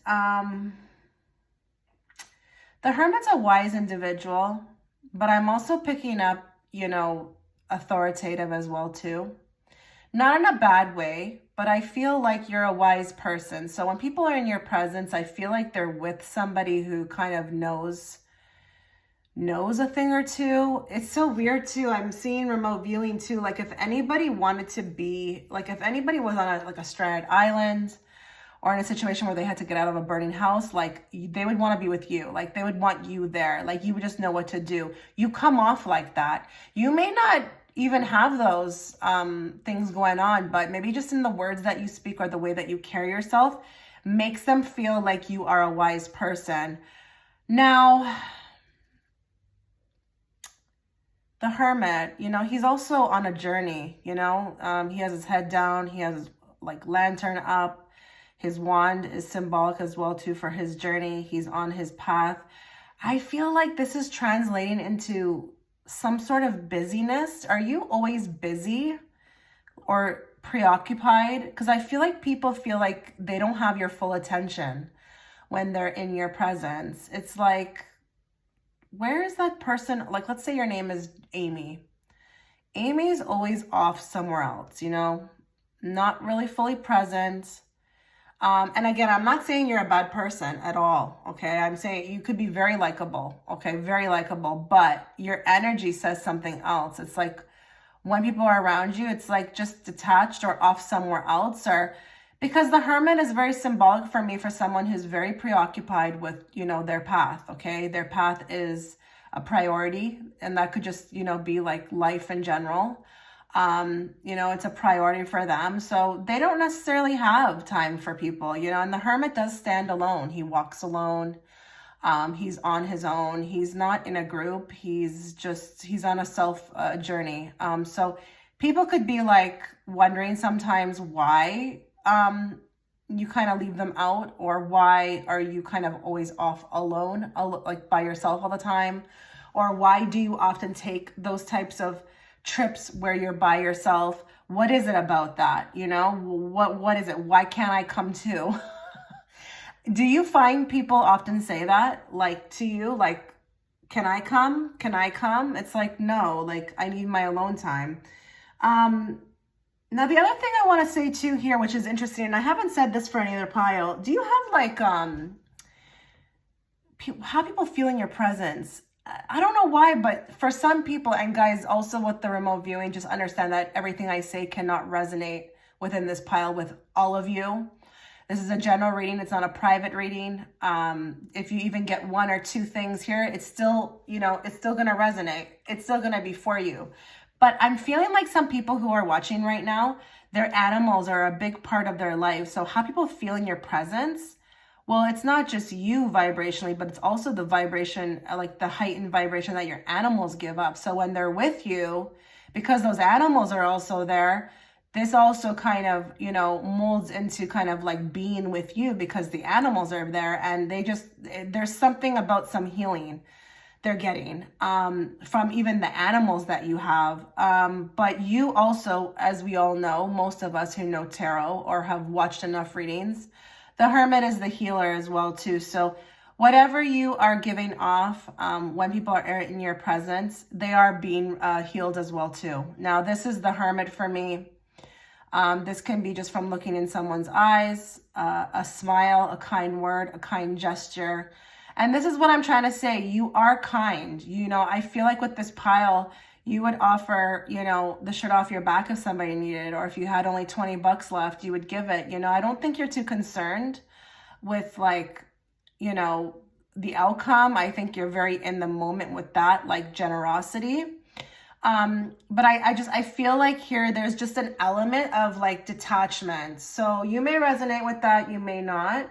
The Hermit's a wise individual, but I'm also picking up, authoritative as well too. Not in a bad way, but I feel like you're a wise person. So when people are in your presence, I feel like they're with somebody who kind of knows a thing or two. It's so weird too. I'm seeing remote viewing too. Like if anybody wanted to be, like if anybody was on a stranded island, or in a situation where they had to get out of a burning house, like they would want to be with you. Like they would want you there. Like you would just know what to do. You come off like that. You may not even have those things going on, but maybe just in the words that you speak or the way that you carry yourself makes them feel like you are a wise person. Now, the Hermit, he's also on a journey, he has his head down. He has his lantern up. His wand is symbolic as well too for his journey. He's on his path. I feel like this is translating into some sort of busyness. Are you always busy or preoccupied? Because I feel like people feel like they don't have your full attention when they're in your presence. It's like, where is that person? Like, let's say your name is Amy. Amy's always off somewhere else, not really fully present. And again, I'm not saying you're a bad person at all, okay? I'm saying you could be very likable, okay? Very likable, but your energy says something else. It's like when people are around you, it's like just detached or off somewhere else, or because the Hermit is very symbolic for me for someone who's very preoccupied with, their path, okay? Their path is a priority, and that could just, be like life in general. It's a priority for them. So they don't necessarily have time for people, and the Hermit does stand alone. He walks alone. He's on his own. He's not in a group. He's on a self journey. So people could be wondering sometimes why, you kind of leave them out, or why are you kind of always off alone, like by yourself all the time? Or why do you often take those types of trips where you're by yourself? What is it about that? What is it? Why can't I come too? Do you find people often say that to you, can I come? Can I come? It's like, no, I need my alone time. Now the other thing I want to say too here, which is interesting, and I haven't said this for any other pile, do you have how people feel in your presence? I don't know why, but for some people, and guys, also with the remote viewing, just understand that everything I say cannot resonate within this pile with all of you. This is a general reading. It's not a private reading. If you even get one or two things here, it's still, it's still going to resonate. It's still going to be for you. But I'm feeling like some people who are watching right now, their animals are a big part of their life. So how people feel in your presence Well, it's not just you vibrationally, but it's also the vibration, like the heightened vibration that your animals give up. So when they're with you, because those animals are also there, this also kind of, molds into kind of like being with you because the animals are there, and there's something about some healing they're getting from even the animals that you have. But you also, as we all know, most of us who know tarot or have watched enough readings, the hermit is the healer as well too. So whatever you are giving off when people are in your presence, they are being healed as well too. Now, this is the hermit for me. This can be just from looking in someone's eyes, a smile, a kind word, a kind gesture. And this is what I'm trying to say. You are kind. I feel like with this pile, you would offer, the shirt off your back if somebody needed it, or if you had only $20 left, you would give it. I don't think you're too concerned with the outcome. I think you're very in the moment with that, like generosity. But I feel like here there's just an element of like detachment. So you may resonate with that, you may not.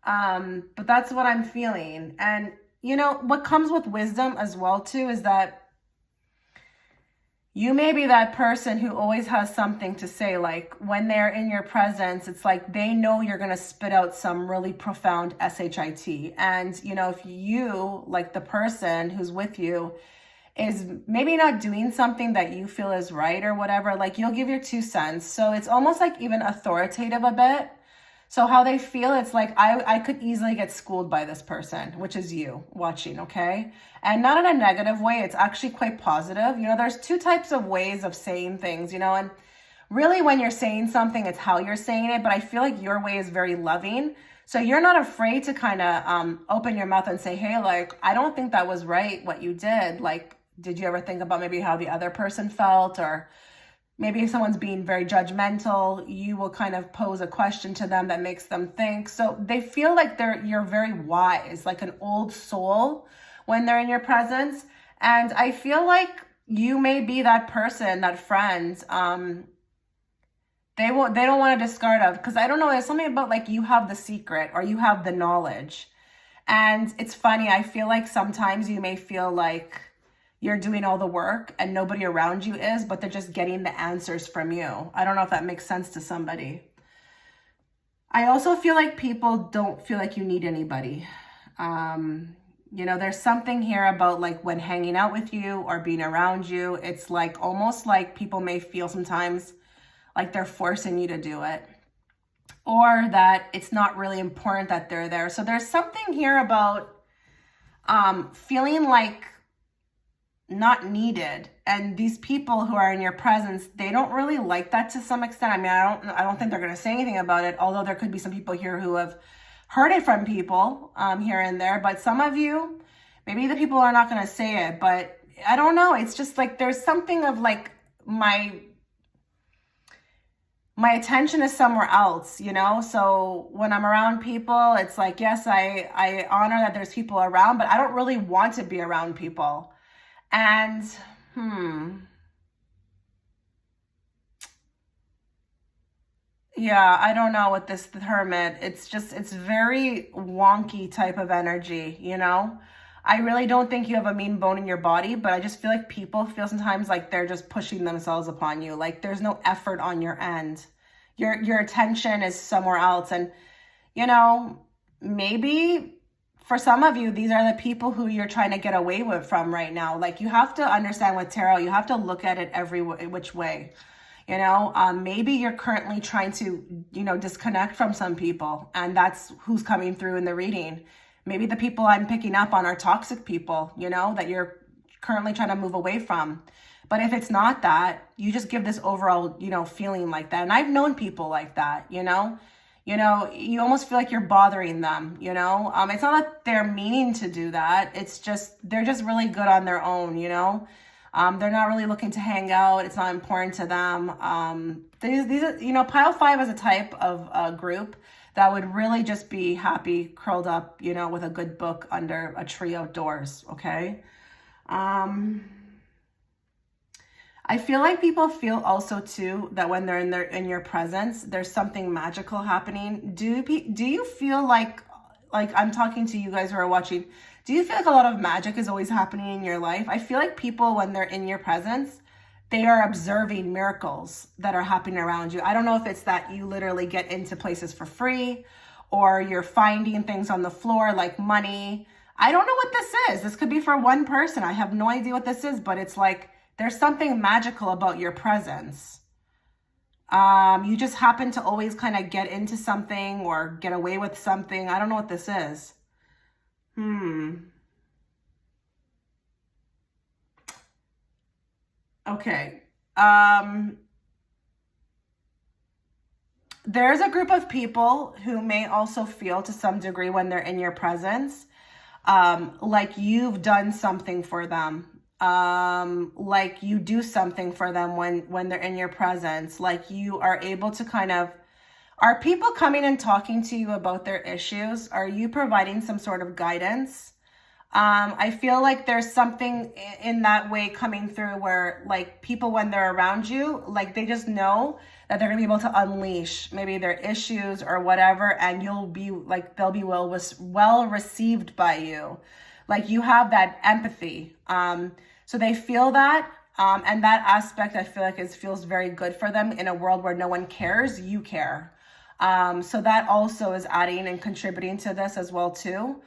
But that's what I'm feeling. And what comes with wisdom as well too is that you may be that person who always has something to say. Like when they're in your presence, it's like they know you're going to spit out some really profound shit. And if you, like the person who's with you, is maybe not doing something that you feel is right or whatever, like you'll give your 2 cents. So it's almost like even authoritative a bit. So how they feel, it's like I could easily get schooled by this person, which is you watching, okay? And not in a negative way. It's actually quite positive. There's 2 types of ways of saying things, and really when you're saying something, it's how you're saying it. But I feel like your way is very loving. So you're not afraid to kind of open your mouth and say, hey, like, I don't think that was right, what you did. Like, did you ever think about maybe how the other person felt? Or maybe if someone's being very judgmental, you will kind of pose a question to them that makes them think. So they feel like you're very wise, like an old soul when they're in your presence. And I feel like you may be that person, that friend, they don't want to discard of, because I don't know, there's something about like you have the secret or you have the knowledge. And it's funny, I feel like sometimes you may feel like you're doing all the work and nobody around you is, but they're just getting the answers from you. I don't know if that makes sense to somebody. I also feel like people don't feel like you need anybody. There's something here about like when hanging out with you or being around you, it's like almost like people may feel sometimes like they're forcing you to do it, or that it's not really important that they're there. So there's something here about feeling like not needed. And these people who are in your presence, they don't really like that to some extent. I mean, I don't think they're going to say anything about it, although there could be some people here who have heard it from people here and there. But some of you, maybe the people are not going to say it, but I don't know. It's just like there's something of like my attention is somewhere else, So when I'm around people, it's like, yes, I honor that there's people around, but I don't really want to be around people. And, yeah, I don't know with the hermit. It's very wonky type of energy, I really don't think you have a mean bone in your body, but I just feel like people feel sometimes like they're just pushing themselves upon you. Like there's no effort on your end. Your attention is somewhere else. And, maybe for some of you, these are the people who you're trying to get away from right now. Like you have to understand with tarot, you have to look at it every which way. Maybe you're currently trying to, disconnect from some people, and that's who's coming through in the reading. Maybe the people I'm picking up on are toxic people, that you're currently trying to move away from. But if it's not that, you just give this overall, feeling like that. And I've known people like that, you almost feel like you're bothering them, it's not that they're meaning to do that. It's just, they're just really good on their own, they're not really looking to hang out. It's not important to them. These are, pile 5 is a type of group that would really just be happy, curled up, with a good book under a tree outdoors. Okay. I feel like people feel also too that when they're in your presence, there's something magical happening. Do you feel like like I'm talking to you guys who are watching, do you feel like a lot of magic is always happening in your life? I feel like people, when they're in your presence, they are observing miracles that are happening around you. I don't know if it's that you literally get into places for free, or you're finding things on the floor like money. I don't know what this is. This could be for one person. I have no idea what this is, but it's like there's something magical about your presence. You just happen to always kind of get into something or get away with something. I don't know what this is. Okay. There's a group of people who may also feel to some degree when they're in your presence, like you've done something for them. Like you do something for them when they're in your presence, like you are able to kind of, are people coming and talking to you about their issues? Are you providing some sort of guidance? I feel like there's something in that way coming through where like people, when they're around you, like they just know that they're gonna be able to unleash maybe their issues or whatever, and you'll be like, they'll be well received by you. Like you have that empathy. So they feel that, and that aspect I feel like feels very good for them in a world where no one cares, you care. So that also is adding and contributing to this as well too,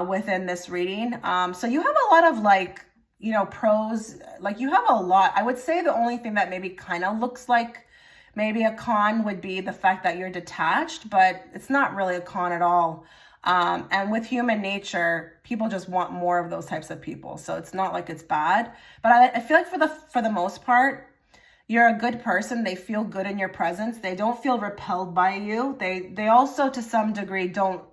within this reading. So you have a lot of like, you know, pros, like you have a lot. I would say the only thing that maybe kind of looks like maybe a con would be the fact that you're detached, but it's not really a con at all. And with human nature, people just want more of those types of people. So it's not like it's bad, but I feel like for the most part, you're a good person. They feel good in your presence. They don't feel repelled by you. They also to some degree don't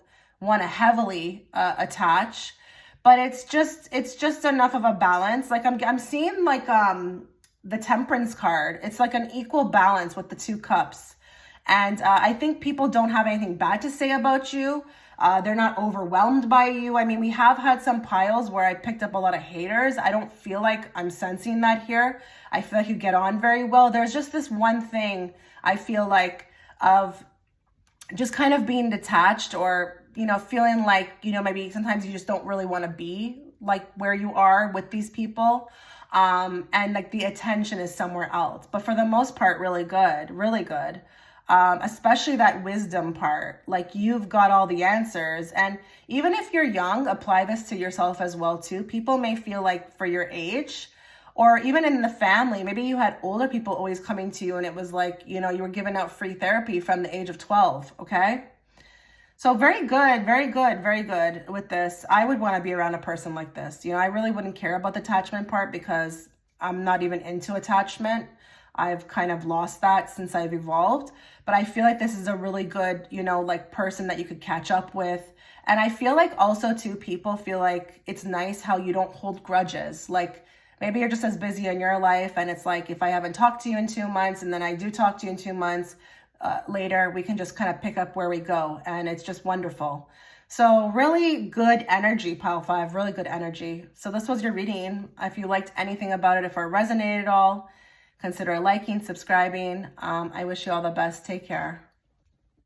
want to heavily attach, but it's just enough of a balance. Like I'm seeing like the Temperance card. It's like an equal balance with the 2 cups. And I think people don't have anything bad to say about you. They're not overwhelmed by you. I mean, we have had some piles where I picked up a lot of haters. I don't feel like I'm sensing that here. I feel like you get on very well. There's just this one thing I feel like of just kind of being detached, or, you know, feeling like, you know, maybe sometimes you just don't really want to be like where you are with these people. And like the attention is somewhere else. But for the most part, really good, really good. Especially that wisdom part, like you've got all the answers. And even if you're young, apply this to yourself as well too. People may feel like for your age, or even in the family, maybe you had older people always coming to you and it was like, you know, you were giving out free therapy from the age of 12. Okay. So very good, very good, very good with this. I would want to be around a person like this. You know, I really wouldn't care about the attachment part because I'm not even into attachment. I've kind of lost that since I've evolved, but I feel like this is a really good, you know, like person that you could catch up with. And I feel like also too, people feel like it's nice how you don't hold grudges. Like maybe you're just as busy in your life, and it's like, if I haven't talked to you in 2 months and then I do talk to you in 2 months later, we can just kind of pick up where we go. And it's just wonderful. So really good energy, pile 5, really good energy. So this was your reading. If you liked anything about it, if it resonated at all, consider liking, subscribing. I wish you all the best. Take care.